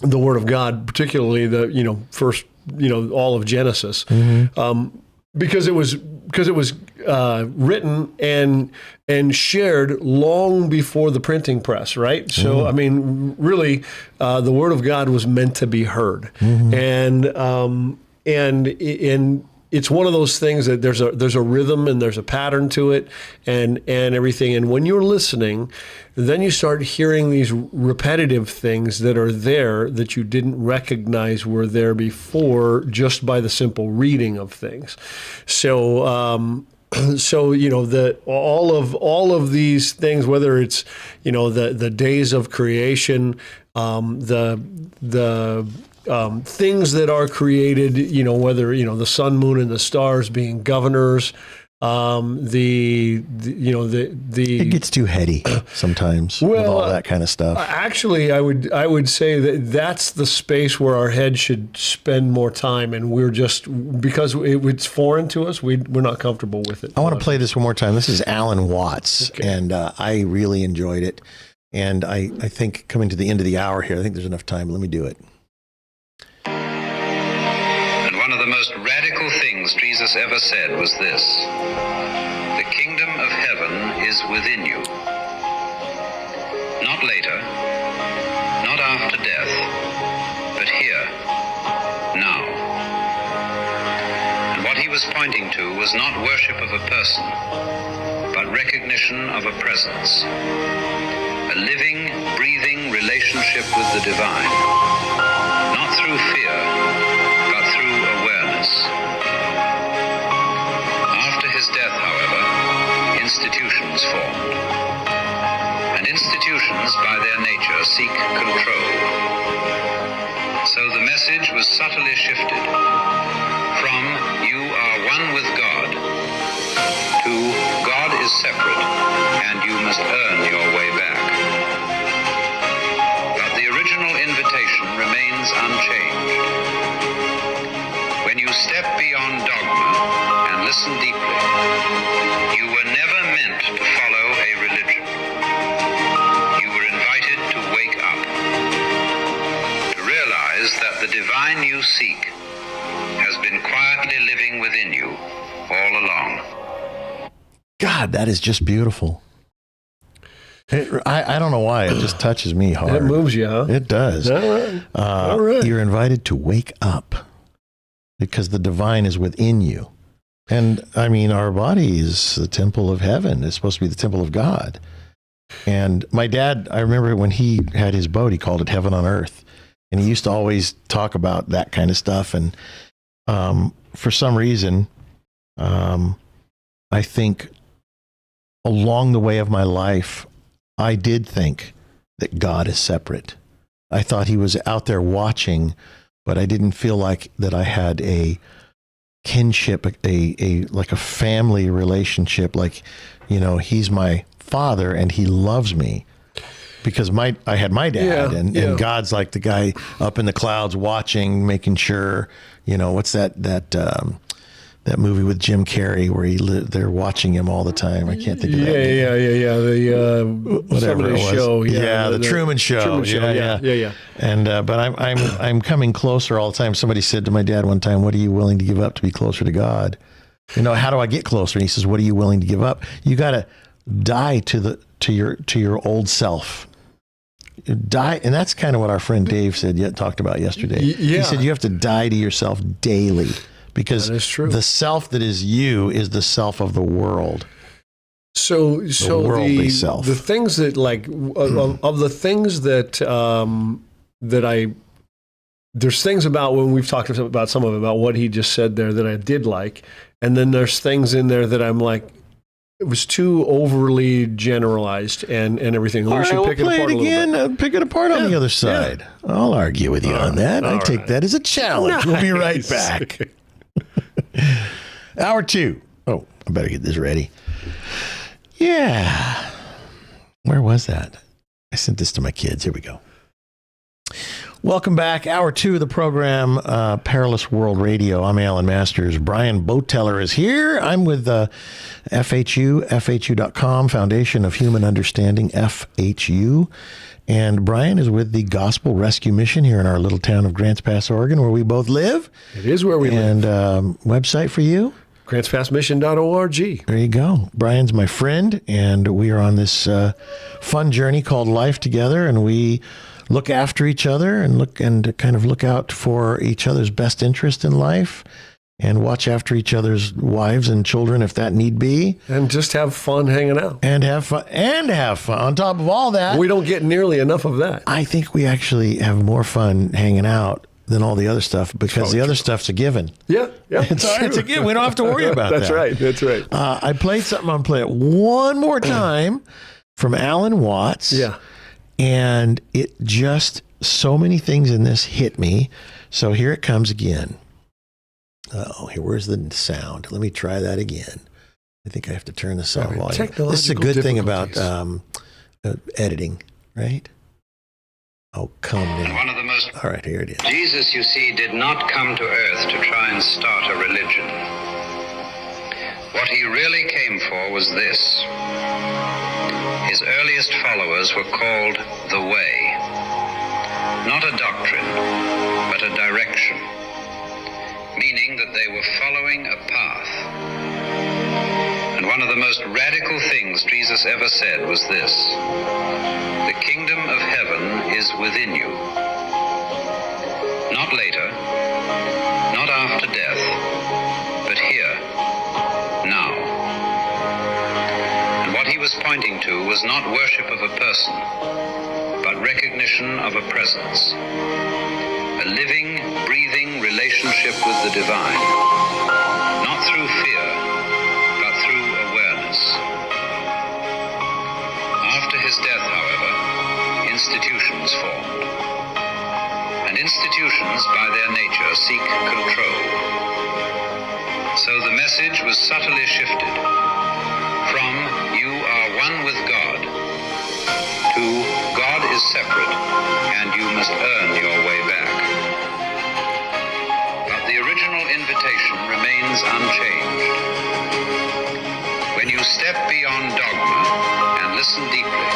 Word of God, particularly the, first, all of Genesis, because it was written and shared long before the printing press, right? So, I mean, really, the Word of God was meant to be heard, and it's one of those things that there's a rhythm and there's a pattern to it and everything. And when you're listening, then you start hearing these repetitive things that are there that you didn't recognize were there before just by the simple reading of things. So all of these things, whether it's the days of creation, the things that are created, whether the sun, moon, and the stars being governors, it gets too heady sometimes with all that kind of stuff. Actually, I would say that's the space where our head should spend more time, and we're just, because it's foreign to us, we're not comfortable with it. I want to play this one more time. This is Alan Watts, and I really enjoyed it. And I think coming to the end of the hour here, I think there's enough time. Let me do it. One of the most radical things Jesus ever said was this: the kingdom of heaven is within you. Not later, not after death, was pointing to was not worship of a person, but recognition of a presence. A living, breathing relationship with the divine. Not through fear, but through awareness. After his death, however, institutions formed. And institutions, by their nature, seek control. So the message was subtly shifted from "you are one with God" to "God is separate and you must earn your way back." But the original invitation remains unchanged. When you step beyond dogma and listen deeply, you were never meant to follow a religion. You were invited to wake up, to realize that the divine you seek has been quietly living within you all along. God, that is just beautiful. I don't know why. It just touches me hard. It moves you, huh? It does. All right. All right. You're invited to wake up because the divine is within you. And I mean, our body is the temple of heaven. It's supposed to be the temple of God. And my dad, I remember when he had his boat, he called it Heaven on Earth. And he used to always talk about that kind of stuff. And for some reason, I think along the way of my life, I did think that God is separate. I thought he was out there watching, but I didn't feel like that I had a kinship, a like a family relationship. Like, you know, he's my father and he loves me because I had my dad, and God's like the guy up in the clouds watching, making sure, you know, what's that movie with Jim Carrey where they're watching him all the time. I can't think of that. The whatever it was. show. The Truman Show. Truman Show. Yeah. And but I'm coming closer all the time. Somebody said to my dad one time, "What are you willing to give up to be closer to God?" You know, how do I get closer? And he says, "What are you willing to give up? You got to die to your old self." Die, and that's kind of what our friend Dave talked about yesterday. He said you have to die to yourself daily. Because the self that is you is the self of the world. So worldly self. The things that of the things that there's things about when we've talked about some of it, about what he just said there that I did like, and then there's things in there that I'm like, it was too overly generalized and everything. We should pick it apart a little bit. Pick it apart on the other side. Yeah. I'll argue with you on that. I take that as a challenge. Nice. We'll be right back. Hour 2. Oh, I better get this ready. Yeah. Where was that? I sent this to my kids. Here we go. Welcome back. Hour 2 of the program, Perilous World Radio. I'm Alan Masters. Brian Boteller is here. I'm with FHU, FHU.com, Foundation of Human Understanding, FHU. And Brian is with the Gospel Rescue Mission here in our little town of Grants Pass, Oregon, where we both live. It is where we live. And website for you? GrantsPassMission.org. There you go. Brian's my friend, and we are on this fun journey called Life Together, and we look after each other and kind of look out for each other's best interest in life and watch after each other's wives and children if that need be. And just have fun hanging out. And have fun. On top of all that. We don't get nearly enough of that. I think we actually have more fun hanging out than all the other stuff because the other stuff's a given. Yeah. It's a given. We don't have to worry about that. That's right. I played something. I'm going to play it one more time from Alan Watts. Yeah. And it just, so many things in this hit me. So here it comes again. Where's the sound? Let me try that again. I think I have to turn the sound volume. This is a good thing about editing, right? Oh, come on. All right, here it is. Jesus, you see, did not come to earth to try and start a religion. What he really came for was this. His earliest followers were called the Way. Not a doctrine, but a direction. Meaning that they were following a path. And one of the most radical things Jesus ever said was this: the kingdom of heaven is within you. Not later, not after death, but here, pointing to was not worship of a person, but recognition of a presence. A living, breathing relationship with the divine, not through fear, but through awareness. After his death, however, institutions formed. And institutions, by their nature, seek control. So the message was subtly shifted from "you are one with God" to "God is separate and you must earn your way back." But the original invitation remains unchanged. When you step beyond dogma and listen deeply,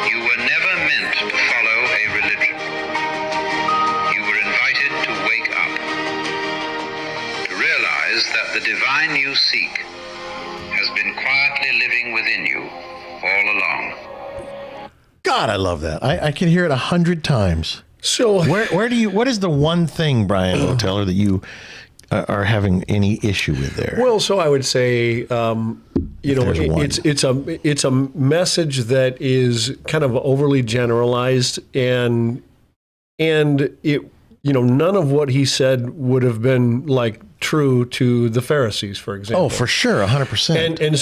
you were never meant to follow a religion. You were invited to wake up, to realize that the divine you seek has been quietly living within you all along. God, I love that. I can hear it 100 times. So What is the one thing, Brian Boteller, that you are having any issue with there? Well, so I would say, there's one. it's a message that is kind of overly generalized, and it, none of what he said would have been like true to the Pharisees, for example. Oh, for sure, 100%. And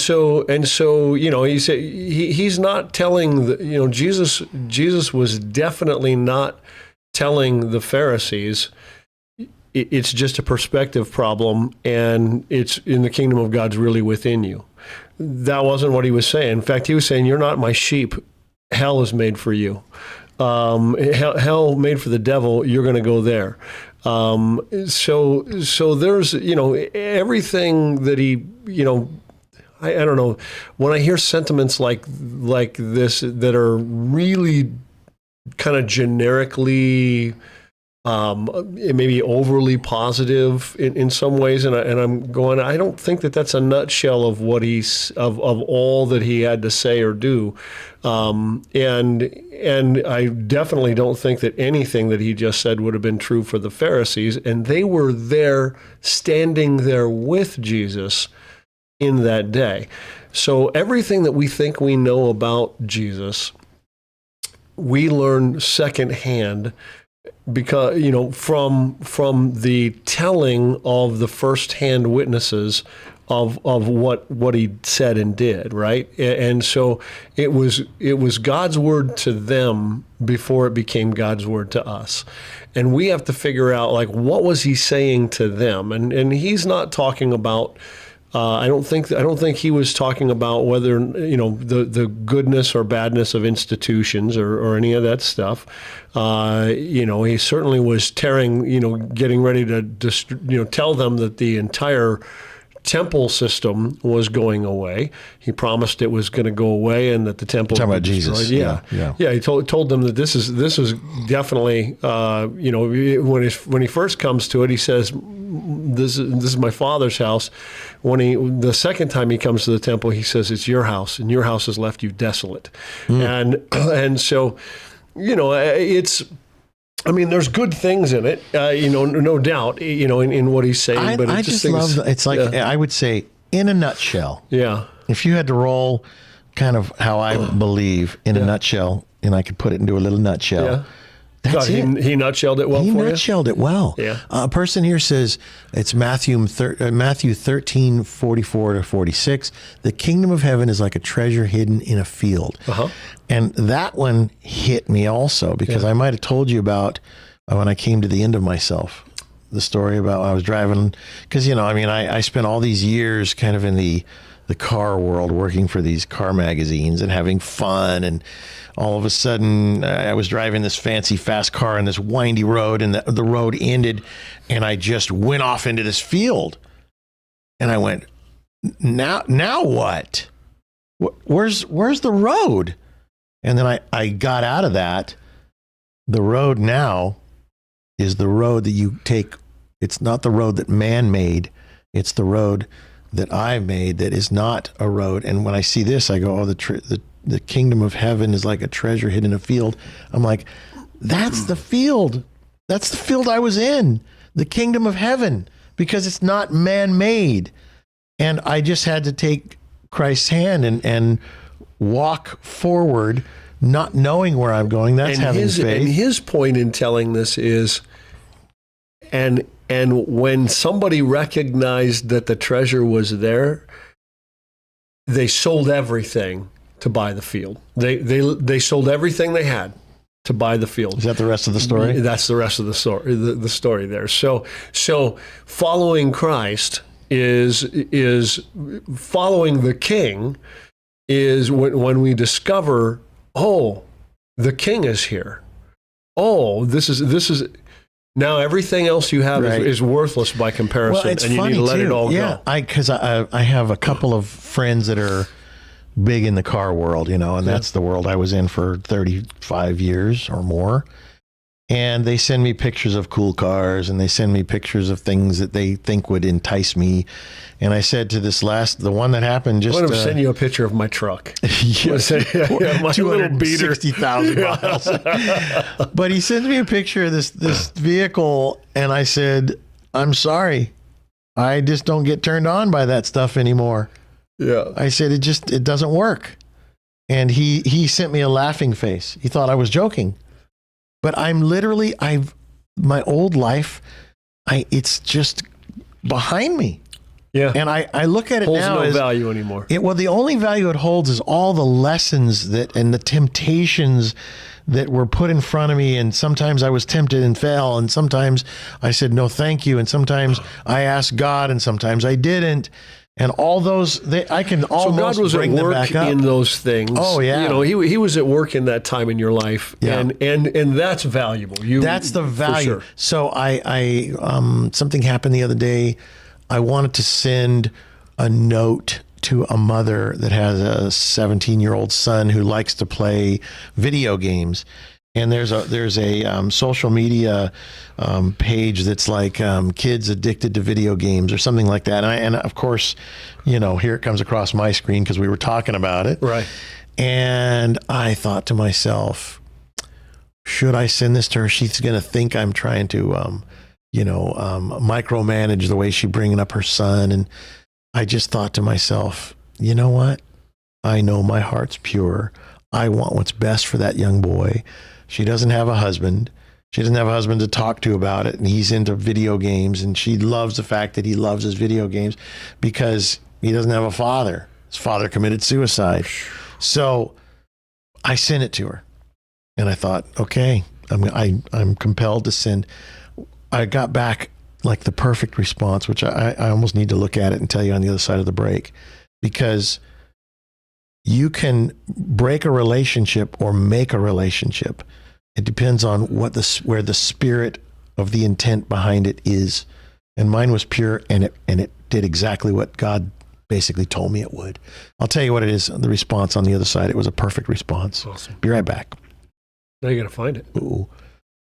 so he said he's not telling Jesus was definitely not telling the Pharisees it's just a perspective problem, and it's in the kingdom of God's really within you. That wasn't what he was saying. In fact, he was saying, "You're not my sheep. Hell is made for you. Hell made for the devil. You're going to go there." So there's everything that he I don't know, when I hear sentiments like this that are really kind of generically maybe overly positive in some ways, and I'm going, I don't think that's a nutshell of what of all that he had to say or do, and I definitely don't think that anything that he just said would have been true for the Pharisees, and they were there, standing there with Jesus in that day. So everything that we think we know about Jesus, we learn secondhand, because from the telling of the first-hand witnesses of what he said and did, right? And so it was God's word to them before it became God's word to us. And we have to figure out, like, what was he saying to them? And he's not talking about I don't think he was talking about whether the goodness or badness of institutions or any of that stuff. He certainly was getting ready to tell them that the entire temple system was going away. He promised it was going to go away and that the temple. Talking about Jesus. Yeah. He told them that this is definitely when he first comes to it, he says, This is my Father's house. The second time he comes to the temple, he says, "It's your house, and your house has left you desolate." And so, it's. I mean, there's good things in it, no doubt, in what he's saying. But I just love. It's like I would say, in a nutshell. Yeah. If you had to roll, kind of how I believe in a nutshell, and I could put it into a little nutshell. Yeah. That's it. He nutshelled it well for you? He nutshelled it well. Yeah. A person here says, it's Matthew 13, 44 to 46. The kingdom of heaven is like a treasure hidden in a field. Uh-huh. And that one hit me also, because I might have told you about when I came to the end of myself, the story about when I was driving. Because, I spent all these years kind of in the car world, working for these car magazines and having fun, and all of a sudden I was driving this fancy fast car in this windy road, and the road ended, and I just went off into this field, and I went, now what? Where's the road? And then I got out of that. The road now is the road that you take. It's not the road that man made. It's the road that I made, that is not a road. And when I see this, I go, the kingdom of heaven is like a treasure hidden in a field. I'm like, that's the field. That's the field I was in, the kingdom of heaven, because it's not man-made. And I just had to take Christ's hand and walk forward, not knowing where I'm going. That's having faith. And his point in telling this is, and when somebody recognized that the treasure was there, they sold everything to buy the field. They sold everything they had to buy the field. Is that the rest of the story? That's the rest of the story. The story there. So following Christ is following the King. Is when we discover, oh, the King is here. Oh, this is now everything else you have is worthless by comparison, Well, it's and you funny need to let too. it all Yeah, go. because I have a couple of friends that are big in the car world, and that's the world I was in for 35 years or more. And they send me pictures of cool cars, and they send me pictures of things that they think would entice me. And I said to the one that happened just... I'm going to send you a picture of my truck. Yes, My little beater. 260,000 miles. But he sends me a picture of this vehicle, and I said, I'm sorry. I just don't get turned on by that stuff anymore. Yeah. I said, it doesn't work. And he sent me a laughing face. He thought I was joking. But I'm literally, my old life, it's just behind me. Yeah. And I look at it Holds now no as value anymore. the only value it holds is all the lessons and the temptations that were put in front of me. And sometimes I was tempted and fell. And sometimes I said, no, thank you. And sometimes I asked God, and sometimes I didn't. And all those, I can almost God was bring at them work back up. in those things. Oh, yeah. He was at work in that time in your life, Yeah. and that's valuable. That's the value. For sure. So I something happened the other day. I wanted to send a note to a mother that has a 17-year-old son who likes to play video games. And there's a social media page that's like kids addicted to video games or something like that. And of course, here it comes across my screen because we were talking about it. Right. And I thought to myself, should I send this to her? She's going to think I'm trying to, micromanage the way she's bringing up her son. And I just thought to myself, you know what? I know my heart's pure. I want what's best for that young boy. She doesn't have a husband. She doesn't have a husband to talk to about it. And he's into video games. And she loves the fact that he loves his video games because he doesn't have a father. His father committed suicide. So I sent it to her. And I thought, okay, I'm compelled to send. I got back like the perfect response, which I almost need to look at it and tell you on the other side of the break. Because you can break a relationship or make a relationship. It depends on where the spirit of the intent behind it is. And mine was pure, and it did exactly what God basically told me it would. I'll tell you what it is. The response on the other side, it was a perfect response. Awesome. Be right back. Now you got to find it. Ooh,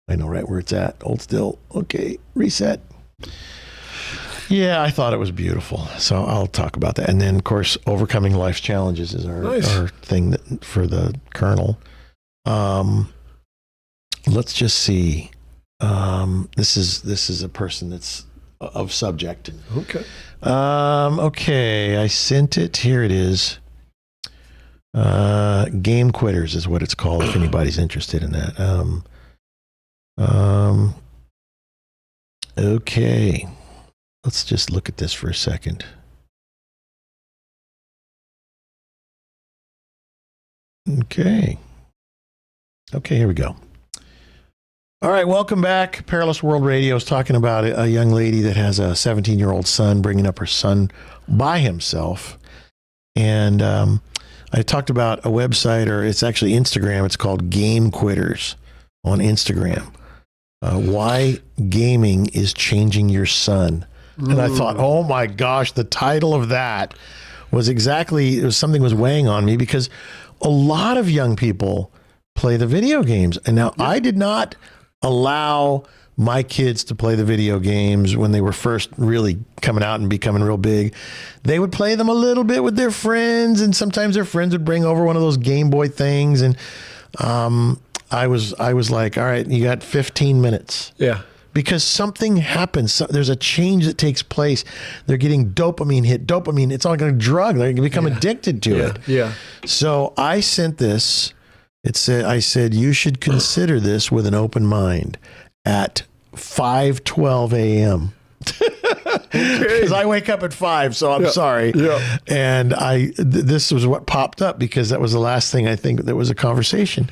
I know right where it's at. Hold still. Okay, reset. Yeah, I thought it was beautiful. So I'll talk about that. And then, of course, overcoming life's challenges is our thing for the Colonel. Let's just see. This is a person that's of subject. Okay. Okay, I sent it. Here it is. Game Quitters is what it's called, if anybody's interested in that. Okay. Let's just look at this for a second. Okay, here we go. All right, welcome back. Perilous World Radio is talking about a young lady that has a 17-year-old son, bringing up her son by himself. And I talked about a website, or it's actually Instagram. It's called Game Quitters on Instagram. Why gaming is changing your son. And I thought, oh my gosh, the title of that was something was weighing on me, because a lot of young people play the video games. And now I did not allow my kids to play the video games when they were first really coming out and becoming real big. They would play them a little bit with their friends, and sometimes their friends would bring over one of those Game Boy things. And I was like, all right, you got 15 minutes. Yeah. because something happens. There's a change that takes place. They're getting dopamine hit. Dopamine, it's like a drug. They're going to become addicted to it. Yeah. So I sent this. I said, you should consider this with an open mind at 5:12 a.m. Because I wake up at 5, so I'm sorry. Yeah. And this was what popped up because that was the last thing I think that was a conversation.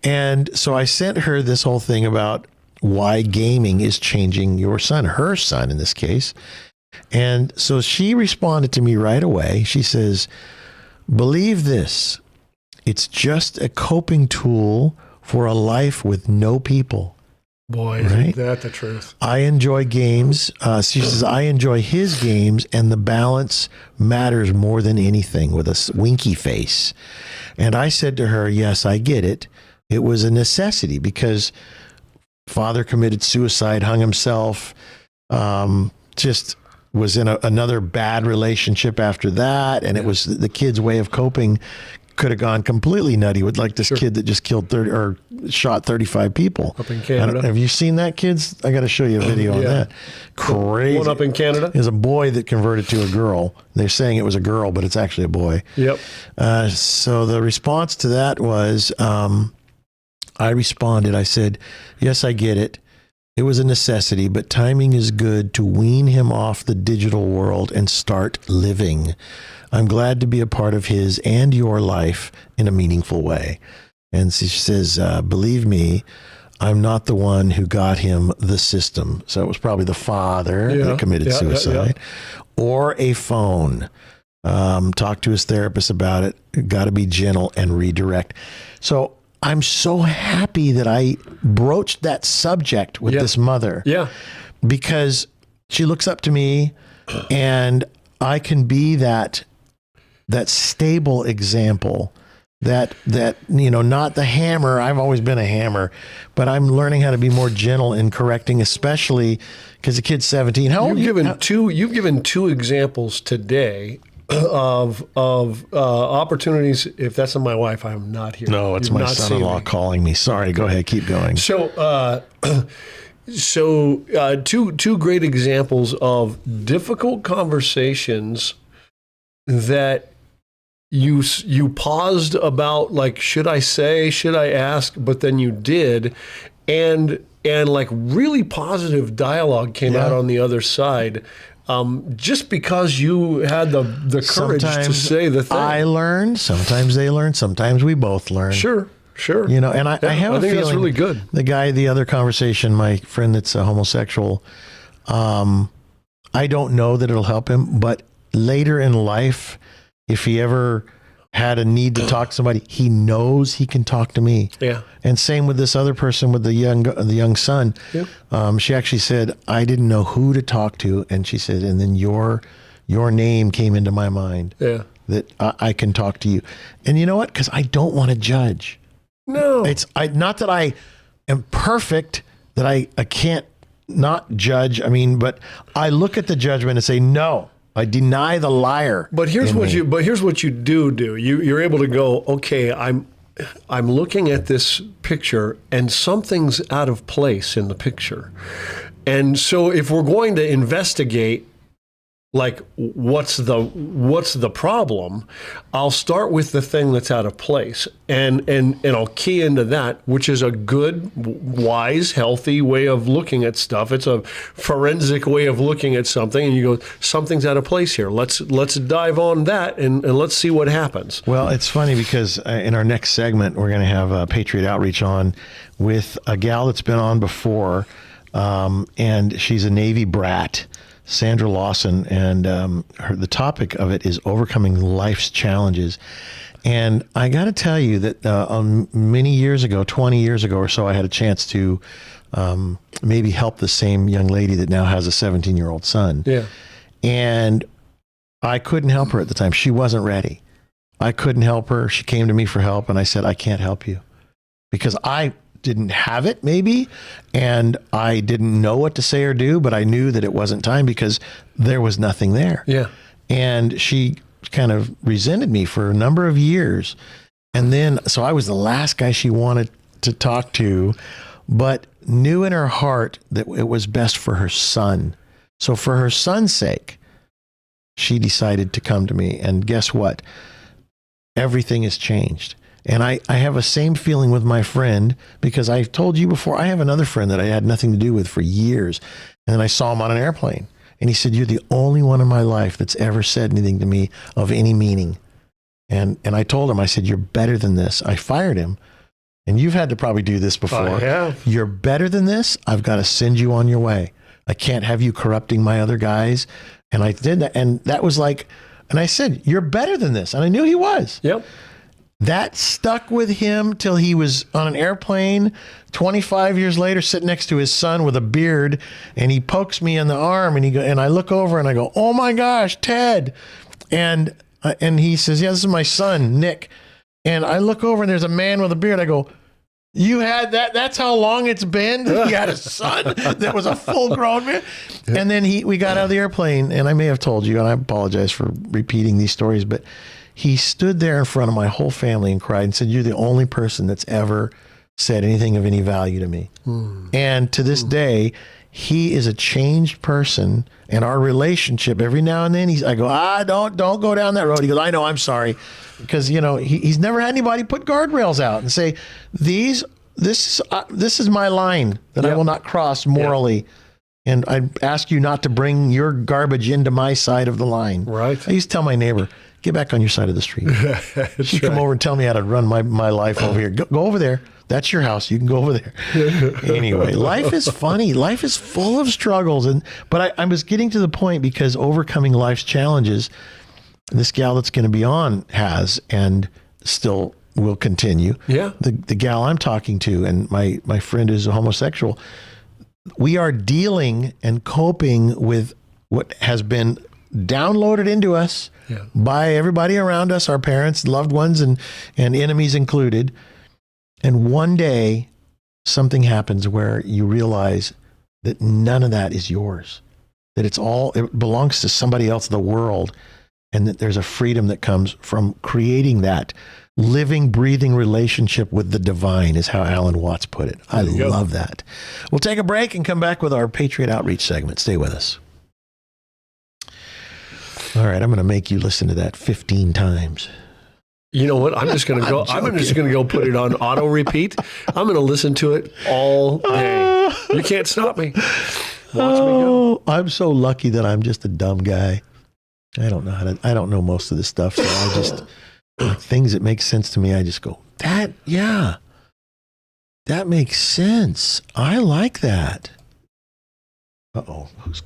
And so I sent her this whole thing about why gaming is changing your son, her son in this case. And so she responded to me right away. She says, believe this, it's just a coping tool for a life with no people. Boy, Right? isn't that the truth? I enjoy games. She says, I enjoy his games, and the balance matters more than anything, with a winky face. And I said to her, yes, I get it. It was a necessity because father committed suicide, hung himself, just was in another bad relationship after that. And it was the kid's way of coping. Could have gone completely nutty with like this kid that just killed 30 or shot 35 people Up in Canada. Have you seen that, kids? I got to show you a video on that. Crazy. One up in Canada. There's a boy that converted to a girl. They're saying it was a girl, but it's actually a boy. Yep. So the response to that was, I responded. I said, yes, I get it. It was a necessity, but timing is good to wean him off the digital world and start living. I'm glad to be a part of his and your life in a meaningful way. And she says, believe me, I'm not the one who got him the system. So it was probably the father that committed suicide or a phone. Talk to his therapist about it. Got to be gentle and redirect. So I'm so happy that I broached that subject with this mother. Yeah. Because she looks up to me and I can be that stable example, that not the hammer. I've always been a hammer, but I'm learning how to be more gentle in correcting, especially because the kid's 17. How old? You've given two examples today of opportunities. If that's not my wife, I'm not here. No, it's You've my not seen son-in-law me. calling me. Sorry, go ahead, keep going. So, two great examples of difficult conversations that you paused about, like, should I say, should I ask, but then you did, and like really positive dialogue came out on the other side, just because you had the courage to say the thing. I learned, sometimes they learn, sometimes we both learn. Sure. And I have a I think feeling that's really good. The other conversation, my friend that's a homosexual, I don't know that it'll help him, but later in life, if he ever had a need to talk to somebody, he knows he can talk to me. Yeah. And same with this other person with the young son. Yeah. She actually said, I didn't know who to talk to. And she said, and then your name came into my mind. Yeah. That I can talk to you. And you know what? Because I don't want to judge. No. It's not that I am perfect, that I can't not judge. I mean, but I look at the judgment and say, no, I deny the liar. But here's what you do. You're able to go, okay, I'm looking at this picture and something's out of place in the picture. And so if we're going to investigate, like, what's the problem, I'll start with the thing that's out of place, and I'll key into that, which is a good, wise, healthy way of looking at stuff. It's a forensic way of looking at something, and you go, something's out of place here. Let's dive on that and let's see what happens. Well, it's funny because in our next segment, we're going to have Patriot Outreach on with a gal that's been on before, and she's a Navy brat, Sandra Lawson, and the topic of it is overcoming life's challenges. And I got to tell you that many years ago, 20 years ago or so, I had a chance to maybe help the same young lady that now has a 17-year-old son. Yeah. And I couldn't help her at the time. She wasn't ready. I couldn't help her. She came to me for help, and I said, I can't help you because I didn't have it maybe, and I didn't know what to say or do, but I knew that it wasn't time because there was nothing there. Yeah. And she kind of resented me for a number of years. And then, so I was the last guy she wanted to talk to but knew in her heart that it was best for her son. So for her son's sake, she decided to come to me. And guess what? Everything has changed. And I have a same feeling with my friend, because I told you before, I have another friend that I had nothing to do with for years. And then I saw him on an airplane. And he said, "You're the only one in my life that's ever said anything to me of any meaning." And I told him, I said, "You're better than this." I fired him. And you've had to probably do this before. I have. "You're better than this. I've got to send you on your way. I can't have you corrupting my other guys." And I did that. And that was like, and I said, "You're better than this." And I knew he was. Yep. That stuck with him till he was on an airplane 25 years later, sitting next to his son with a beard, and he pokes me in the arm, and I look over and I go, "Oh my gosh, Ted." And he says, "Yeah, this is my son, Nick." And I look over and there's a man with a beard. I go, "You had that? That's how long it's been? You had a son that was a full-grown man?" And then we got out of the airplane, and I may have told you, and I apologize for repeating these stories, but he stood there in front of my whole family and cried and said, "You're the only person that's ever said anything of any value to me." And to this day, he is a changed person. And our relationship, every now and then, I go, don't go down that road. He goes, "I know, I'm sorry." Because, he's never had anybody put guardrails out and say, this is my line that I will not cross morally. And I ask you not to bring your garbage into my side of the line. Right. I used to tell my neighbor, "Get back on your side of the street." She'd come over and tell me how to run my life over here. Go over there. That's your house. You can go over there. Anyway, life is funny. Life is full of struggles. But I was getting to the point, because overcoming life's challenges, this gal that's going to be on has, and still will continue. Yeah. The gal I'm talking to, and my friend is a homosexual. We are dealing and coping with what has been downloaded into us by everybody around us, our parents, loved ones, and enemies included. And one day something happens where you realize that none of that is yours, that it belongs to somebody else, the world, and that there's a freedom that comes from creating that living, breathing relationship with the divine, is how Alan Watts put it. I love that. We'll take a break and come back with our Patriot Outreach segment. Stay with us. All right, I'm going to make you listen to that 15 times. You know what? I'm just going to go. I'm just going to go put it on auto repeat. I'm going to listen to it all day. You can't stop me. Watch me go. I'm so lucky that I'm just a dumb guy. I don't know most of this stuff, so I just things that make sense to me. I just go, that makes sense. I like that. Uh-oh. Who's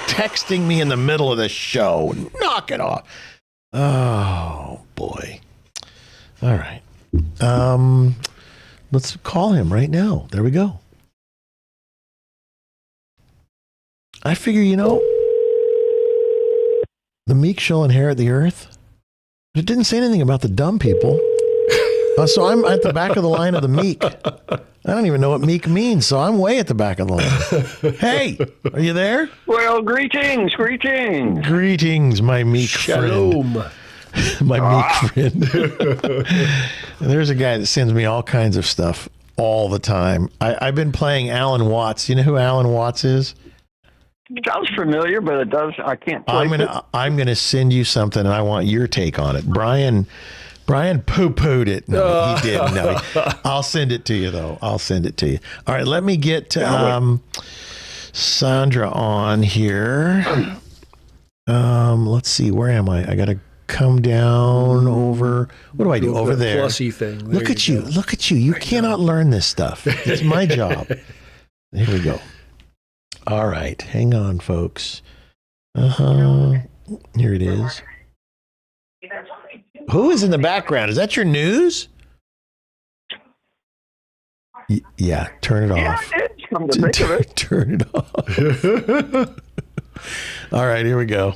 texting me in the middle of the show? Knock it off. Oh, boy. All right. Let's call him right now. There we go. I figure, the meek shall inherit the earth. It didn't say anything about the dumb people. So I'm at the back of the line of the meek. I don't even know what meek means, so I'm way at the back of the line. Hey, are you there? Well, greetings. Greetings, my meek Shalom. friend. My meek friend. There's a guy that sends me all kinds of stuff all the time. I've been playing Alan Watts. You know who Alan Watts is? Sounds familiar, but it does. I can't. I'm gonna send you something, and I want your take on it. Brian poo-pooed it. No, he didn't. No, I'll send it to you, though. I'll send it to you. All right, let me get Sandra on here. Let's see. Where am I? I got to come down over. What do I do? Over there. Plussy thing. Look at you. Look at you. You cannot learn this stuff. It's my job. Here we go. All right. Hang on, folks. Here it is. Who is in the background? Is that your news? Yeah, turn it off. Yeah, it's come to think of it. Turn it off. All right, here we go.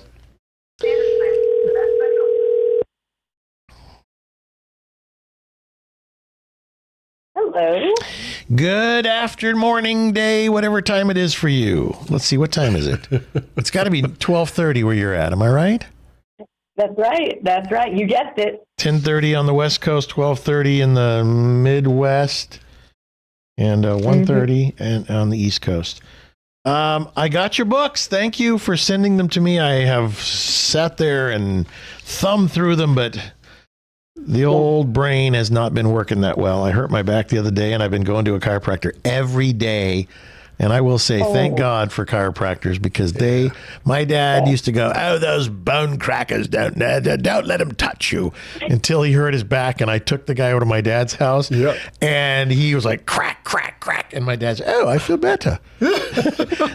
Hello. Good afternoon, morning, day, whatever time it is for you. Let's see, what time is it? It's got to be 12:30 where you're at. Am I right? That's right. That's right. You guessed it. 10:30 on the West Coast, 12:30 in the Midwest, and 1:30 and on the East Coast. I got your books. Thank you for sending them to me. I have sat there and thumbed through them, but the old brain has not been working that well. I hurt my back the other day, and I've been going to a chiropractor every day. And I will say, thank God for chiropractors, because my dad used to go, "Oh, those bone crackers, don't let them touch you," until he hurt his back. And I took the guy over to my dad's house, and he was like, crack, crack, crack. And my dad said, "Oh, I feel better."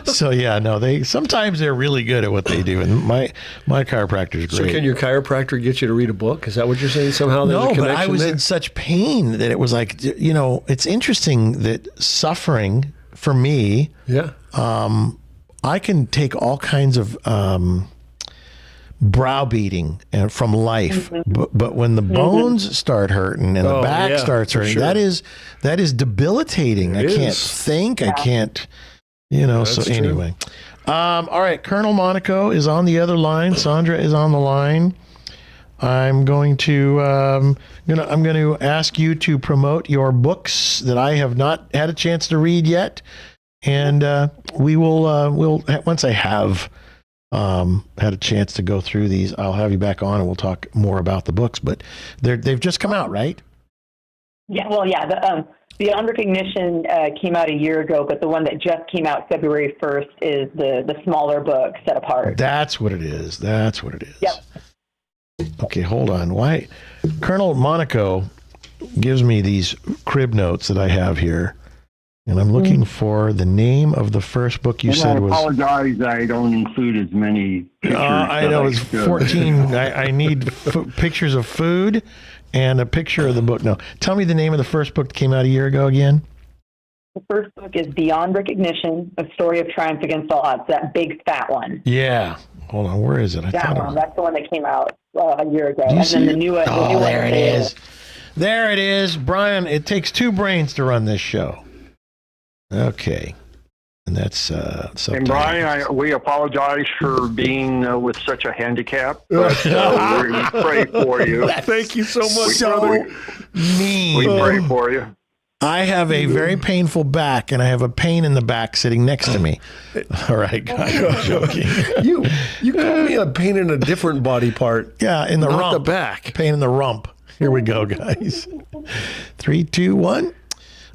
So yeah, no, sometimes they're really good at what they do. And my chiropractor's great. So can your chiropractor get you to read a book? Is that what you're saying? Somehow there's a connection but I was there? in such pain that it was like, it's interesting that suffering for me, I can take all kinds of browbeating from life, but when the bones start hurting and the back starts hurting, that is debilitating. I can't think. I can't, so anyway. All right, Colonel Monaco is on the other line. Sandra is on the line. I'm going to ask you to promote your books that I have not had a chance to read yet, and we'll once I have had a chance to go through these, I'll have you back on and we'll talk more about the books. But they've just come out, right? Yeah. Well, yeah. The Beyond Recognition came out a year ago, but the one that just came out February 1st is the smaller book, Set Apart. That's what it is. Yep. Okay, hold on. Why? Colonel Monaco gives me these crib notes that I have here, and I'm looking for the name of the first book you said was... I apologize, I don't include as many pictures. I know, it's 14. I need pictures of food and a picture of the book. No, tell me the name of the first book that came out a year ago again. The first book is Beyond Recognition, A Story of Triumph Against All Odds, that big fat one. Yeah. Hold on, where is it? That's the one that came out a year ago. And then the new one. There it is. There it is. Brian, it takes two brains to run this show. Okay. And that's and Brian, we apologize for being with such a handicap, but we pray for you. Thank you so much, brother. Mean. We pray for you. I have a very painful back, and I have a pain in the back sitting next to me. All right, guys, I'm joking. You called me a pain in a different body part. Yeah, in the not rump. the back. Pain in the rump. Here we go, guys. 3, 2, 1.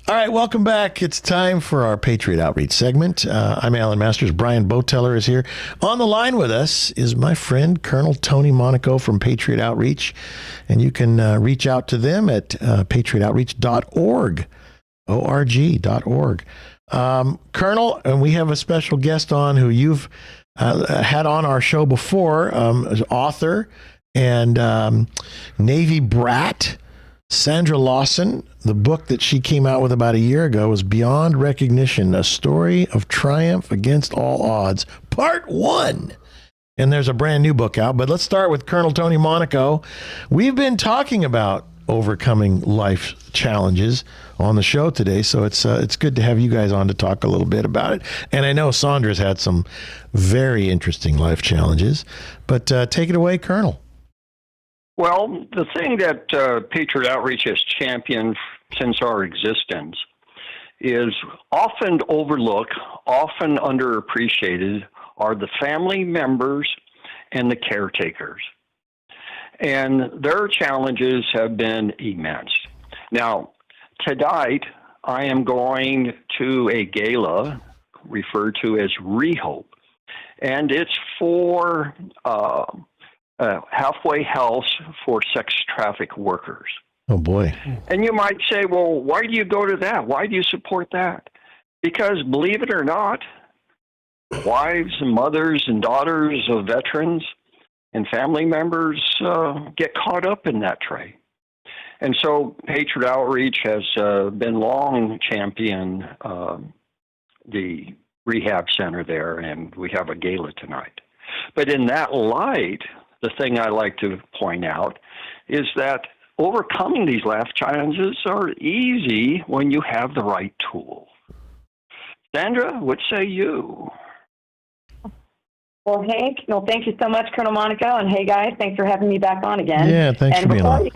All right, welcome back. It's time for our Patriot Outreach segment. I'm Alan Masters. Brian Boteller is here. On the line with us is my friend, Colonel Tony Monaco from Patriot Outreach. And you can reach out to them at patriotoutreach.org, org.org. Colonel, and we have a special guest on who you've had on our show before, as author and Navy brat, Sandra Lawson. The book that she came out with about a year ago was Beyond Recognition, A Story of Triumph Against All Odds, Part 1. And there's a brand new book out. But let's start with Colonel Tony Monaco. We've been talking about overcoming life challenges on the show today, so it's good to have you guys on to talk a little bit about it. And I know Sandra's had some very interesting life challenges. But take it away, Colonel. Well, the thing that Patriot Outreach has championed since our existence is often overlooked, often underappreciated, are the family members and the caretakers. And their challenges have been immense. Now, tonight, I am going to a gala referred to as Rehope, and it's for halfway house for sex traffic workers. Oh, boy. And you might say, well, why do you go to that? Why do you support that? Because, believe it or not, wives and mothers and daughters of veterans and family members get caught up in that trade. And so Patriot Outreach has been long champion the rehab center there, and we have a gala tonight. But in that light, the thing I like to point out is that overcoming these life challenges are easy when you have the right tool. Sandra, what say you? Well, Hank, thank you so much, Colonel Monaco. And hey, guys, thanks for having me back on again. Yeah, thanks for being on.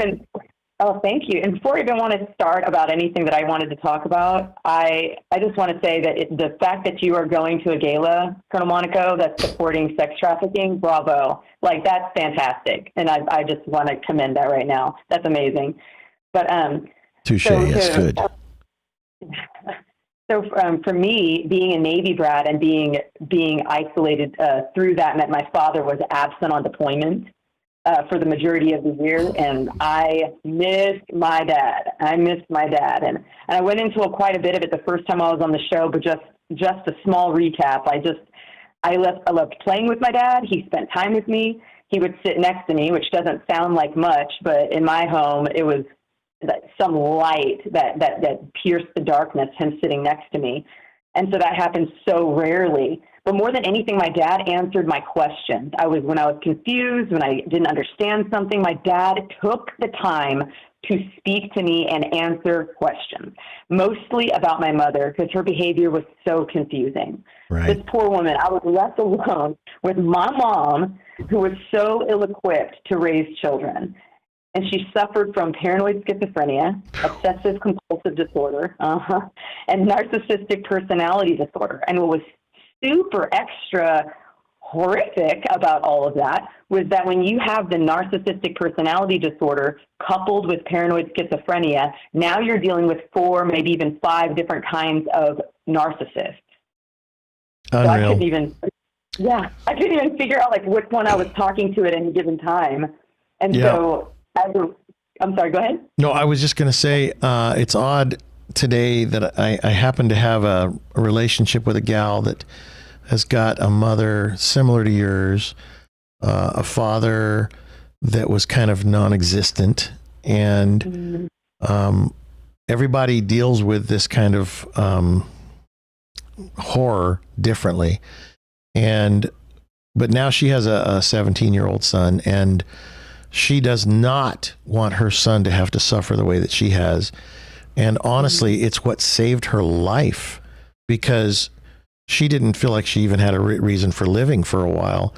Oh, thank you. And before I even want to start about anything that I wanted to talk about, I just want to say that the fact that you are going to a gala, Colonel Monaco, that's supporting sex trafficking, bravo. Like, that's fantastic. And I just want to commend that right now. That's amazing. But Touche, yes, good. So for me, being a Navy brat and being isolated through that meant my father was absent on deployment for the majority of the year, and I missed my dad. And I went into quite a bit of it the first time I was on the show, but just a small recap. I loved playing with my dad. He spent time with me. He would sit next to me, which doesn't sound like much, but in my home, it was some light that pierced the darkness, him sitting next to me. And so that happened so rarely. But more than anything, my dad answered my questions. When I was confused, when I didn't understand something, my dad took the time to speak to me and answer questions, mostly about my mother, because her behavior was so confusing. Right. This poor woman, I was left alone with my mom, who was so ill-equipped to raise children. And she suffered from paranoid schizophrenia, obsessive compulsive disorder, and narcissistic personality disorder. And what was super extra horrific about all of that was that when you have the narcissistic personality disorder coupled with paranoid schizophrenia, now you're dealing with 4, maybe even 5 different kinds of narcissists. Unreal. So I couldn't even figure out like which one I was talking to at any given time. And so I'm sorry, go ahead. No, I was just going to say, it's odd today that I happen to have a relationship with a gal that has got a mother similar to yours, a father that was kind of non-existent, and everybody deals with this kind of horror differently. But now she has a 17-year-old son, and she does not want her son to have to suffer the way that she has. And honestly, it's what saved her life, because she didn't feel like she even had a reason for living for a while.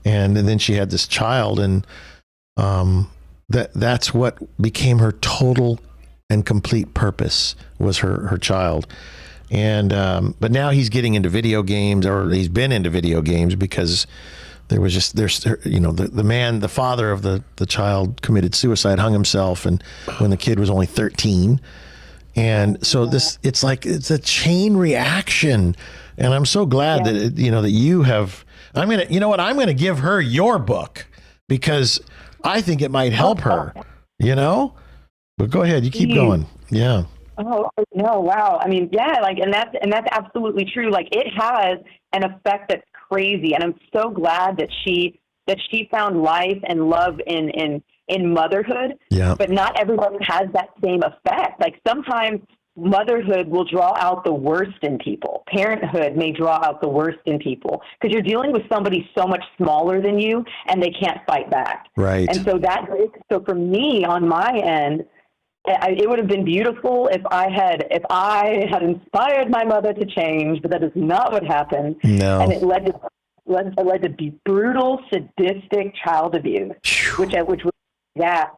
And then she had this child, and that's what became her total and complete purpose, was her child. And but now he's getting into video games, or he's been into video games, because the father of the child committed suicide, hung himself, and when the kid was only 13. And so it's a chain reaction. And I'm so glad that that you have. I'm going to give her your book, because I think it might help her, but go ahead. You keep going. Yeah. Oh no! Wow. I mean, and that's absolutely true. Like, it has an effect that's crazy, and I'm so glad that she found life and love in motherhood. Yeah. But not everybody has that same effect. Like, sometimes motherhood will draw out the worst in people. Parenthood may draw out the worst in people, because you're dealing with somebody so much smaller than you, and they can't fight back. Right. And so for me, on my end, it would have been beautiful if I had inspired my mother to change, but that is not what happened. No. And it led to brutal, sadistic child abuse, which was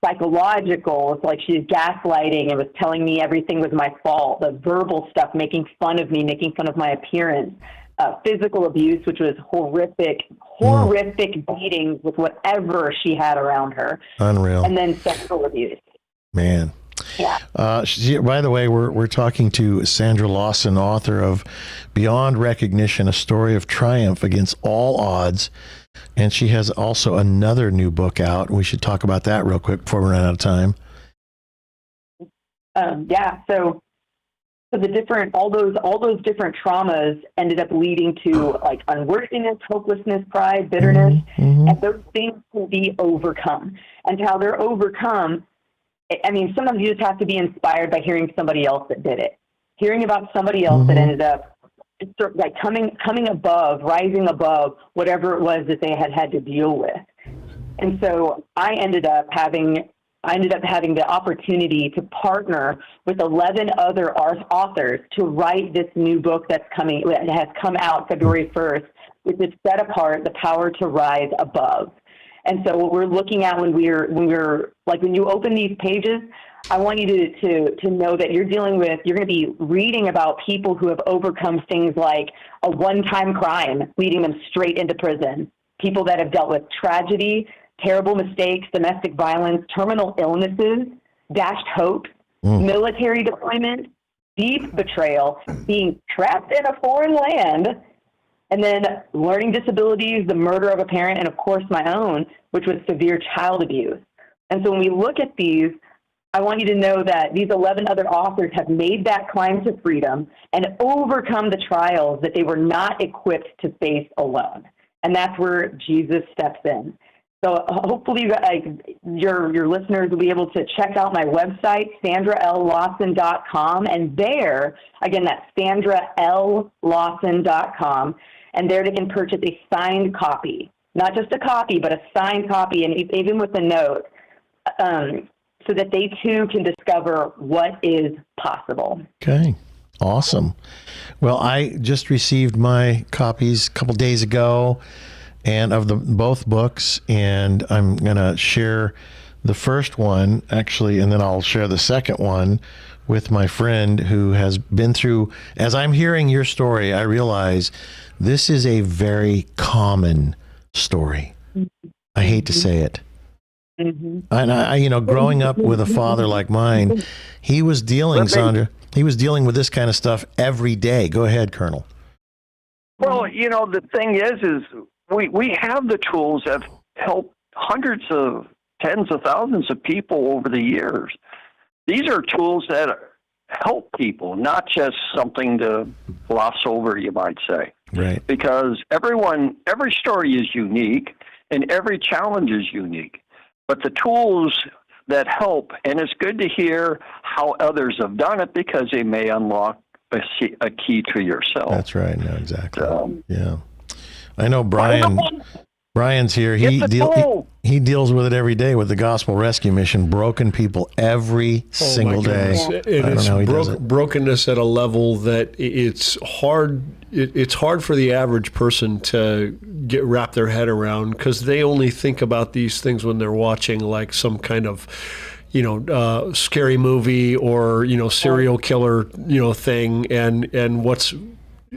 psychological. It's like she's gaslighting and was telling me everything was my fault. The verbal stuff, making fun of me, making fun of my appearance. Physical abuse, which was horrific beatings with whatever she had around her. Unreal. And then sexual abuse. Man. Yeah. By the way, we're talking to Sandra Lawson, author of Beyond Recognition, A Story of Triumph Against All Odds. And she has also another new book out. We should talk about that real quick before we run out of time. So all those different traumas ended up leading to like unworthiness, hopelessness, pride, bitterness, and those things can be overcome. And how they're overcome, I mean, sometimes you just have to be inspired by hearing somebody else that did it, hearing about somebody else that ended up like coming above, rising above whatever it was that they had to deal with. And so I ended up having the opportunity to partner with 11 other authors to write this new book that has come out February 1st, which is set apart, The Power to Rise Above. And so what we're looking at when we're like, when you open these pages, I want you to know that you're going to be reading about people who have overcome things like a one-time crime leading them straight into prison, people that have dealt with tragedy, terrible mistakes, domestic violence, terminal illnesses, dashed hopes, military deployment, deep betrayal, being trapped in a foreign land, and then learning disabilities, the murder of a parent, and of course my own, which was severe child abuse. And so when we look at these, I want you to know that these 11 other authors have made that climb to freedom and overcome the trials that they were not equipped to face alone. And that's where Jesus steps in. So hopefully your listeners will be able to check out my website, sandrallawson.com. And there, again, that's sandrallawson.com. And there they can purchase a signed copy, not just a copy, but a signed copy, and even with a note, so that they too can discover what is possible. Okay. Awesome. Well, I just received my copies a couple days ago, and of both books, and I'm going to share the first one actually, and then I'll share the second one with my friend who has been through. As I'm hearing your story, I realize this is a very common story. I hate to say it. And I growing up with a father like mine, he was dealing, Sandra, he was dealing with this kind of stuff every day. Go ahead, Colonel. Well, the thing is we have the tools that have helped hundreds of, tens of thousands of people over the years. These are tools that help people, not just something to gloss over, you might say. Right. Because every story is unique and every challenge is unique. But the tools that help, and it's good to hear how others have done it because they may unlock a key to yourself. That's right. No, exactly. Yeah. I know Brian's here. He deals with it every day with the Gospel Rescue Mission, broken people every single day. It is brokenness at a level that it's hard. It's hard for the average person to wrap their head around, because they only think about these things when they're watching like some kind of, scary movie or serial killer thing. And what's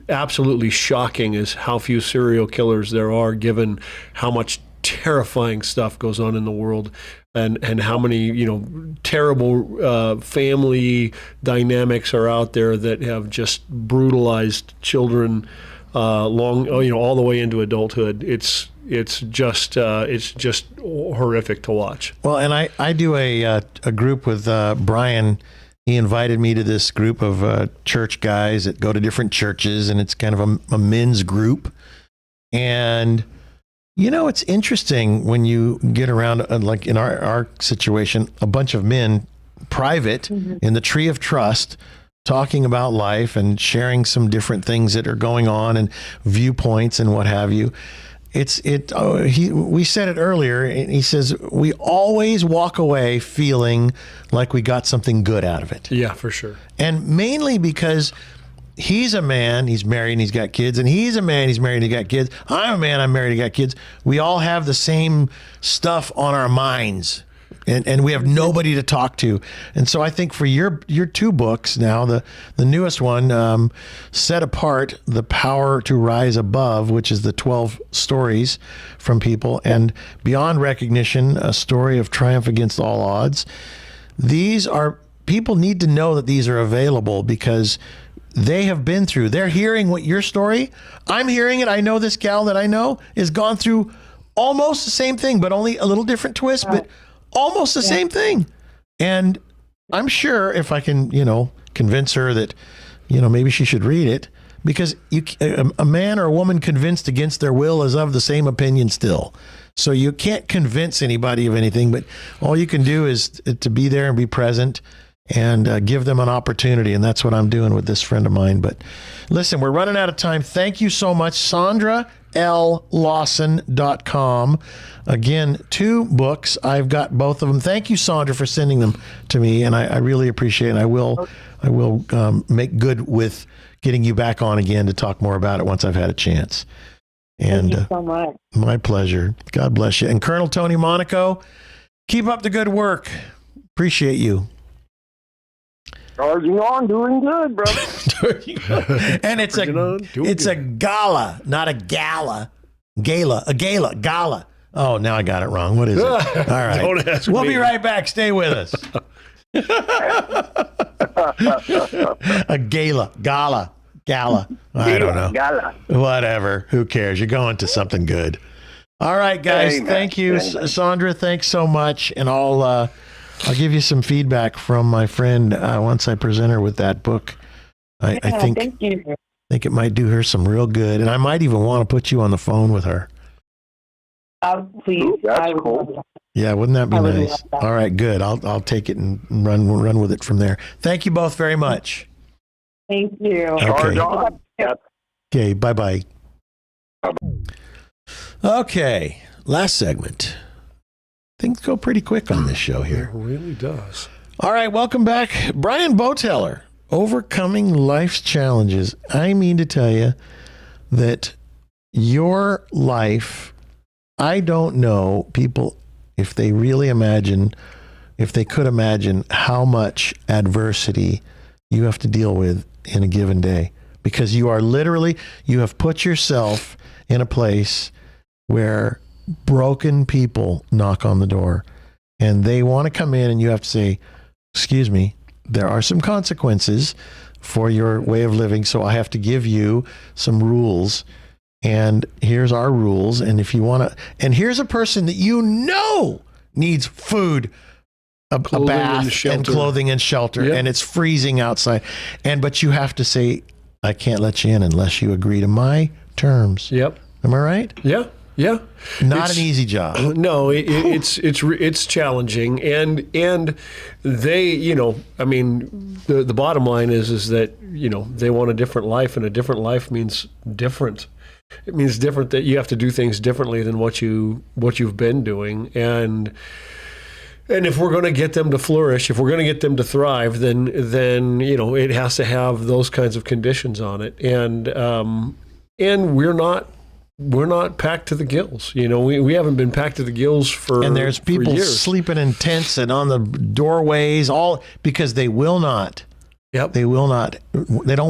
absolutely shocking is how few serial killers there are, given how much terrifying stuff goes on in the world, and how many terrible family dynamics are out there that have just brutalized children all the way into adulthood. It's just horrific to watch. Well, and I do a group with Brian. He invited me to this group of church guys that go to different churches, and it's kind of a men's group. And, it's interesting when you get around, like in our situation, a bunch of men, private, in the tree of trust, talking about life and sharing some different things that are going on and viewpoints and what have you. We said it earlier, and he says we always walk away feeling like we got something good out of it. Yeah, for sure. And mainly because he's a man, he's married and he's got kids, and he's a man, he's married and he's got kids. I'm a man, I'm married and got kids. We all have the same stuff on our minds. And we have nobody to talk to. And so I think for your two books now, the newest one, Set Apart, The Power to Rise Above, which is the 12 stories from people, and Beyond Recognition, a story of triumph against all odds. People need to know that these are available because they have been through. They're hearing what your story, I'm hearing it. I know this gal that I know has gone through almost the same thing, but only a little different twist, but almost the same thing. And I'm sure if I can, convince her that, maybe she should read it, because a man or a woman convinced against their will is of the same opinion still. So you can't convince anybody of anything, but all you can do is to be there and be present and give them an opportunity. And that's what I'm doing with this friend of mine. But listen, we're running out of time. Thank you so much, sandrallawson.com. Again, 2 books. I've got both of them. Thank you, Sandra, for sending them to me, and I really appreciate it. I will make good with getting you back on again to talk more about it once I've had a chance. And Thank you so much. my pleasure. God bless you. And Colonel Tony Monaco, keep up the good work. Appreciate you. Charging on, doing good, brother. And it's a gala, not a gala. Gala. Oh, now I got it wrong. What is it? All right. Don't ask We'll me. be right back. Stay with us. A gala. I don't know. Gala. Whatever. Who cares? You're going to something good. All right, guys. Amen. Thank you, Amen. Sandra. Thanks so much. And I'll give you some feedback from my friend once I present her with that book. I think Thank you. it might do her some real good, and I might even want to put you on the phone with her. Please. Ooh, that's I would cool. love that. Yeah, wouldn't that be I would nice? love that. All right, good. I'll take it and run with it from there. Thank you both very much. Thank you. Charge Okay. on. Yep. Okay, bye-bye. Okay, last segment. Things go pretty quick on this show It here. really does. All right, welcome back. Brian Boteller, overcoming life's challenges. I mean to tell you that your life, I don't know people if they really imagine, if they could imagine how much adversity you have to deal with in a given day, because you are literally, you have put yourself in a place where broken people knock on the door and they want to come in and you have to say, excuse me, there are some consequences for your way of living. So I have to give you some rules, and here's our rules. And if you want to, and here's a person that you know needs food, a Clothing bath, and shelter. and clothing and shelter, Yep. and it's freezing outside. But you have to say, I can't let you in unless you agree to my terms. Yep. Am I right? Yeah. Yeah. Not It's- an easy job. No, it's challenging, and they, you know, I mean, the bottom line is that, you know, they want a different life, and a different life means different. It means different, that you have to do things differently than what you've been doing, and if we're going to get them to flourish, if we're going to get them to thrive, then you know, it has to have those kinds of conditions on it, and we're not packed to the gills. You know, we haven't been packed to the gills for And there's people for years. sleeping in tents and on the doorways, all because they will not. Yep. They don't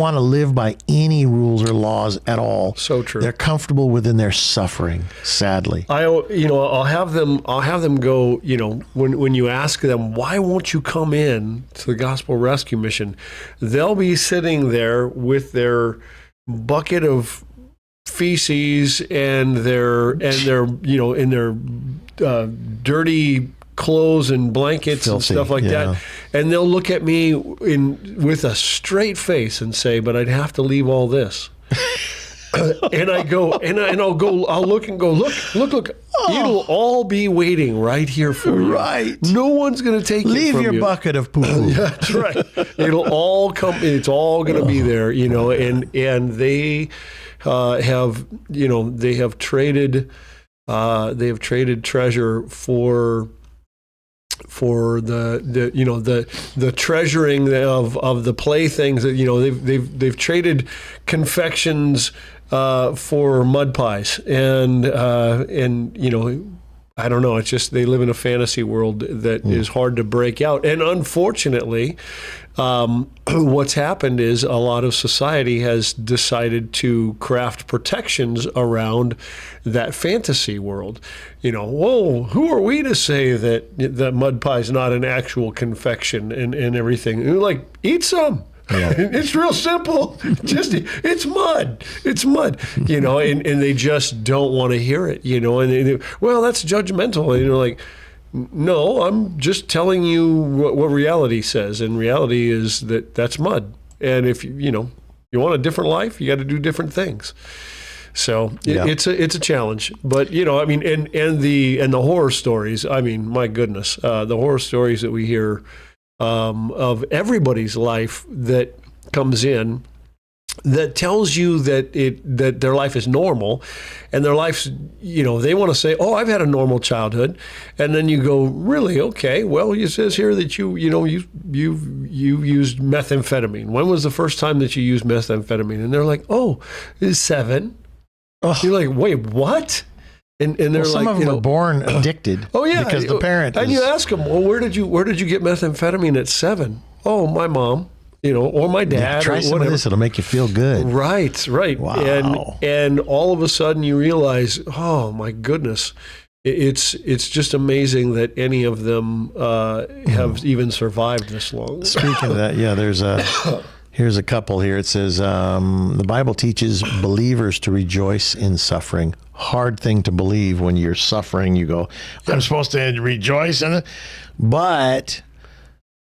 want to live by any rules or laws at all. So true. They're comfortable within their suffering, sadly. I'll have them go, you know, when you ask them, why won't you come in to the Gospel Rescue Mission, they'll be sitting there with their bucket of feces and their you know, in their dirty clothes and blankets and Filthy, stuff like yeah. that, and they'll look at me with a straight face and say, but I'd have to leave all this. And I go, I'll look and go, look, it'll all be waiting right here for you. Right. No one's going to take it Leave from your you. bucket of poo-poo. That's right. It'll all come. It's all going to be there, you know. And they have, you know, they have traded treasure for the you know, the treasuring of the playthings that, you know, they've traded confections for mud pies, and you know, I don't know, it's just they live in a fantasy world that is hard to break out. And unfortunately, what's happened is a lot of society has decided to craft protections around that fantasy world. You know, whoa, who are we to say that mud pie is not an actual confection and everything? And you're like, eat some. Yeah. It's real simple. Just, it's mud. It's mud. You know, and they just don't want to hear it, you know, and well, that's judgmental. And you're like, no, I'm just telling you what reality says. And reality is that's mud. And if you want a different life, you got to do different things. So Yeah. it's a challenge, but you know, I mean, and the horror stories. I mean, my goodness, the horror stories that we hear of everybody's life that comes in, that tells you that their life is normal, and their life's, you know, they want to say, oh, I've had a normal childhood, and then you go, really? Okay, well, it says here that you used methamphetamine. When was the first time that you used methamphetamine? And they're like, oh, it's 7. You're like, wait, what? And they're Some like, of them are born addicted. oh yeah, because the parent. And is, you ask them, well, where did you get methamphetamine at 7? Oh, my mom, or my dad. try or some whatever. of this; it'll make you feel good. Right. Wow. And all of a sudden you realize, oh my goodness, it's just amazing that any of them have even survived this long. Speaking of that, yeah, here's a couple here. It says the Bible teaches believers to rejoice in suffering. Hard thing to believe when you're suffering. You go, I'm supposed to rejoice in it, but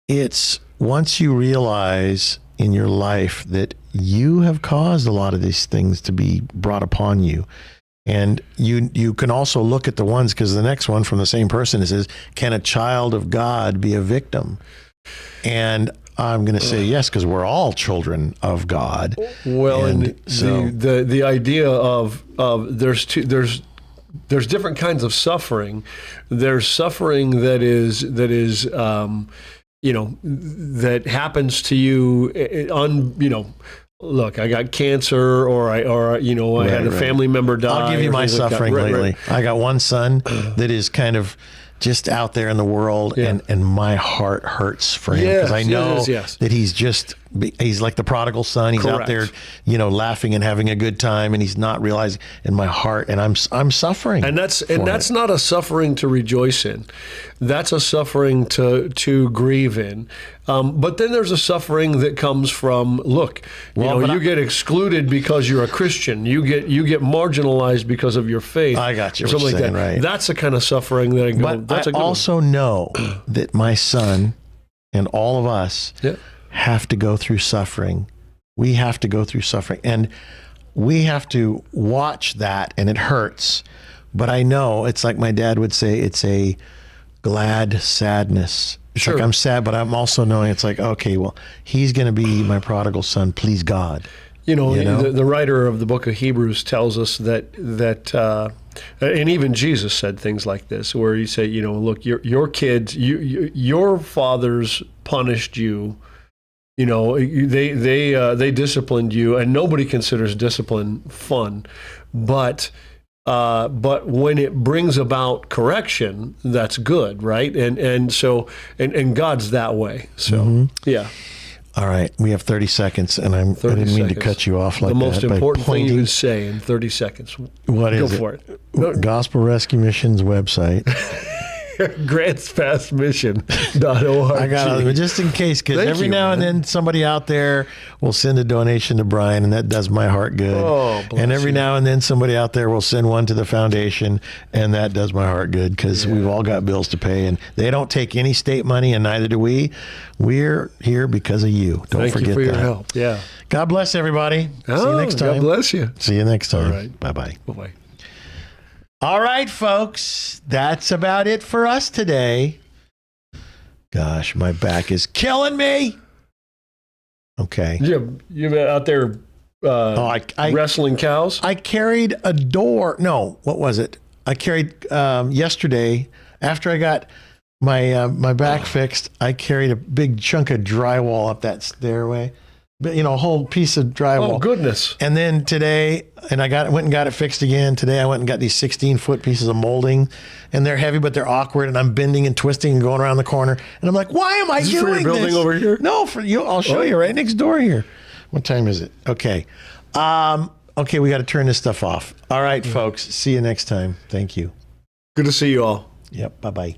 it's once you realize in your life that you have caused a lot of these things to be brought upon you. And you can also look at the ones, because the next one from the same person says, can a child of God be a victim? And I'm going to say yes, because we're all children of God. Well, and so the idea of there's different kinds of suffering. There's suffering that is that happens to you look, I got cancer, or I had a family member die. I'll give you my suffering lately. Right. I got one son that is kind of just out there in the world, and my heart hurts for him, because I know that he's like the prodigal son. He's out there, laughing and having a good time, and he's not realizing in my heart, and I'm suffering. And that's not a suffering to rejoice in. That's a suffering to grieve in. But then there's a suffering that comes from, you get excluded because you're a Christian. You get marginalized because of your faith. I got you. Or something like that. Right. That's the kind of suffering that I go. But I also know that my son and all of us have to go through suffering. We have to go through suffering, and we have to watch that, and it hurts. But I know it's like my dad would say, it's a glad sadness. It's like I'm sad, but I'm also knowing it's like, okay, well, he's going to be my prodigal son. Please God. The writer of the book of Hebrews tells us that and even Jesus said things like this, where he said, look, your kids, your fathers punished you. They disciplined you, and nobody considers discipline fun, but when it brings about correction, that's good, right? And so God's that way. So yeah. All right, we have 30 seconds, and I didn't mean to cut you off like that. The most important thing you can say in 30 seconds. What is it? Go for it. No. Gospel Rescue Mission's website. GrantsPastMission.org. I got it, just in case, because every now and then somebody out there will send a donation to Brian, and that does my heart good. Oh, and every now and then somebody out there will send one to the foundation, and that does my heart good, because we've all got bills to pay, and they don't take any state money, and neither do we. We're here because of you. Don't forget that. Thank you for your help. Yeah. God bless everybody. See you next time. God bless you. See you next time. All right. Bye-bye. Bye-bye. All right, folks, that's about it for us today. Gosh, my back is killing me. Okay. You've been out there wrestling cows? I carried a door. No, what was it? I carried yesterday, after I got my back fixed, I carried a big chunk of drywall up that stairway. But, a whole piece of drywall. Oh, goodness. And then today, and went and got it fixed again. Today I went and got these 16-foot pieces of molding, and they're heavy, but they're awkward, and I'm bending and twisting and going around the corner. And I'm like, why am I doing this? For your building over here? No, for you. I'll show you right next door here. What time is it? Okay. Okay, we got to turn this stuff off. All right, folks. See you next time. Thank you. Good to see you all. Yep. Bye-bye.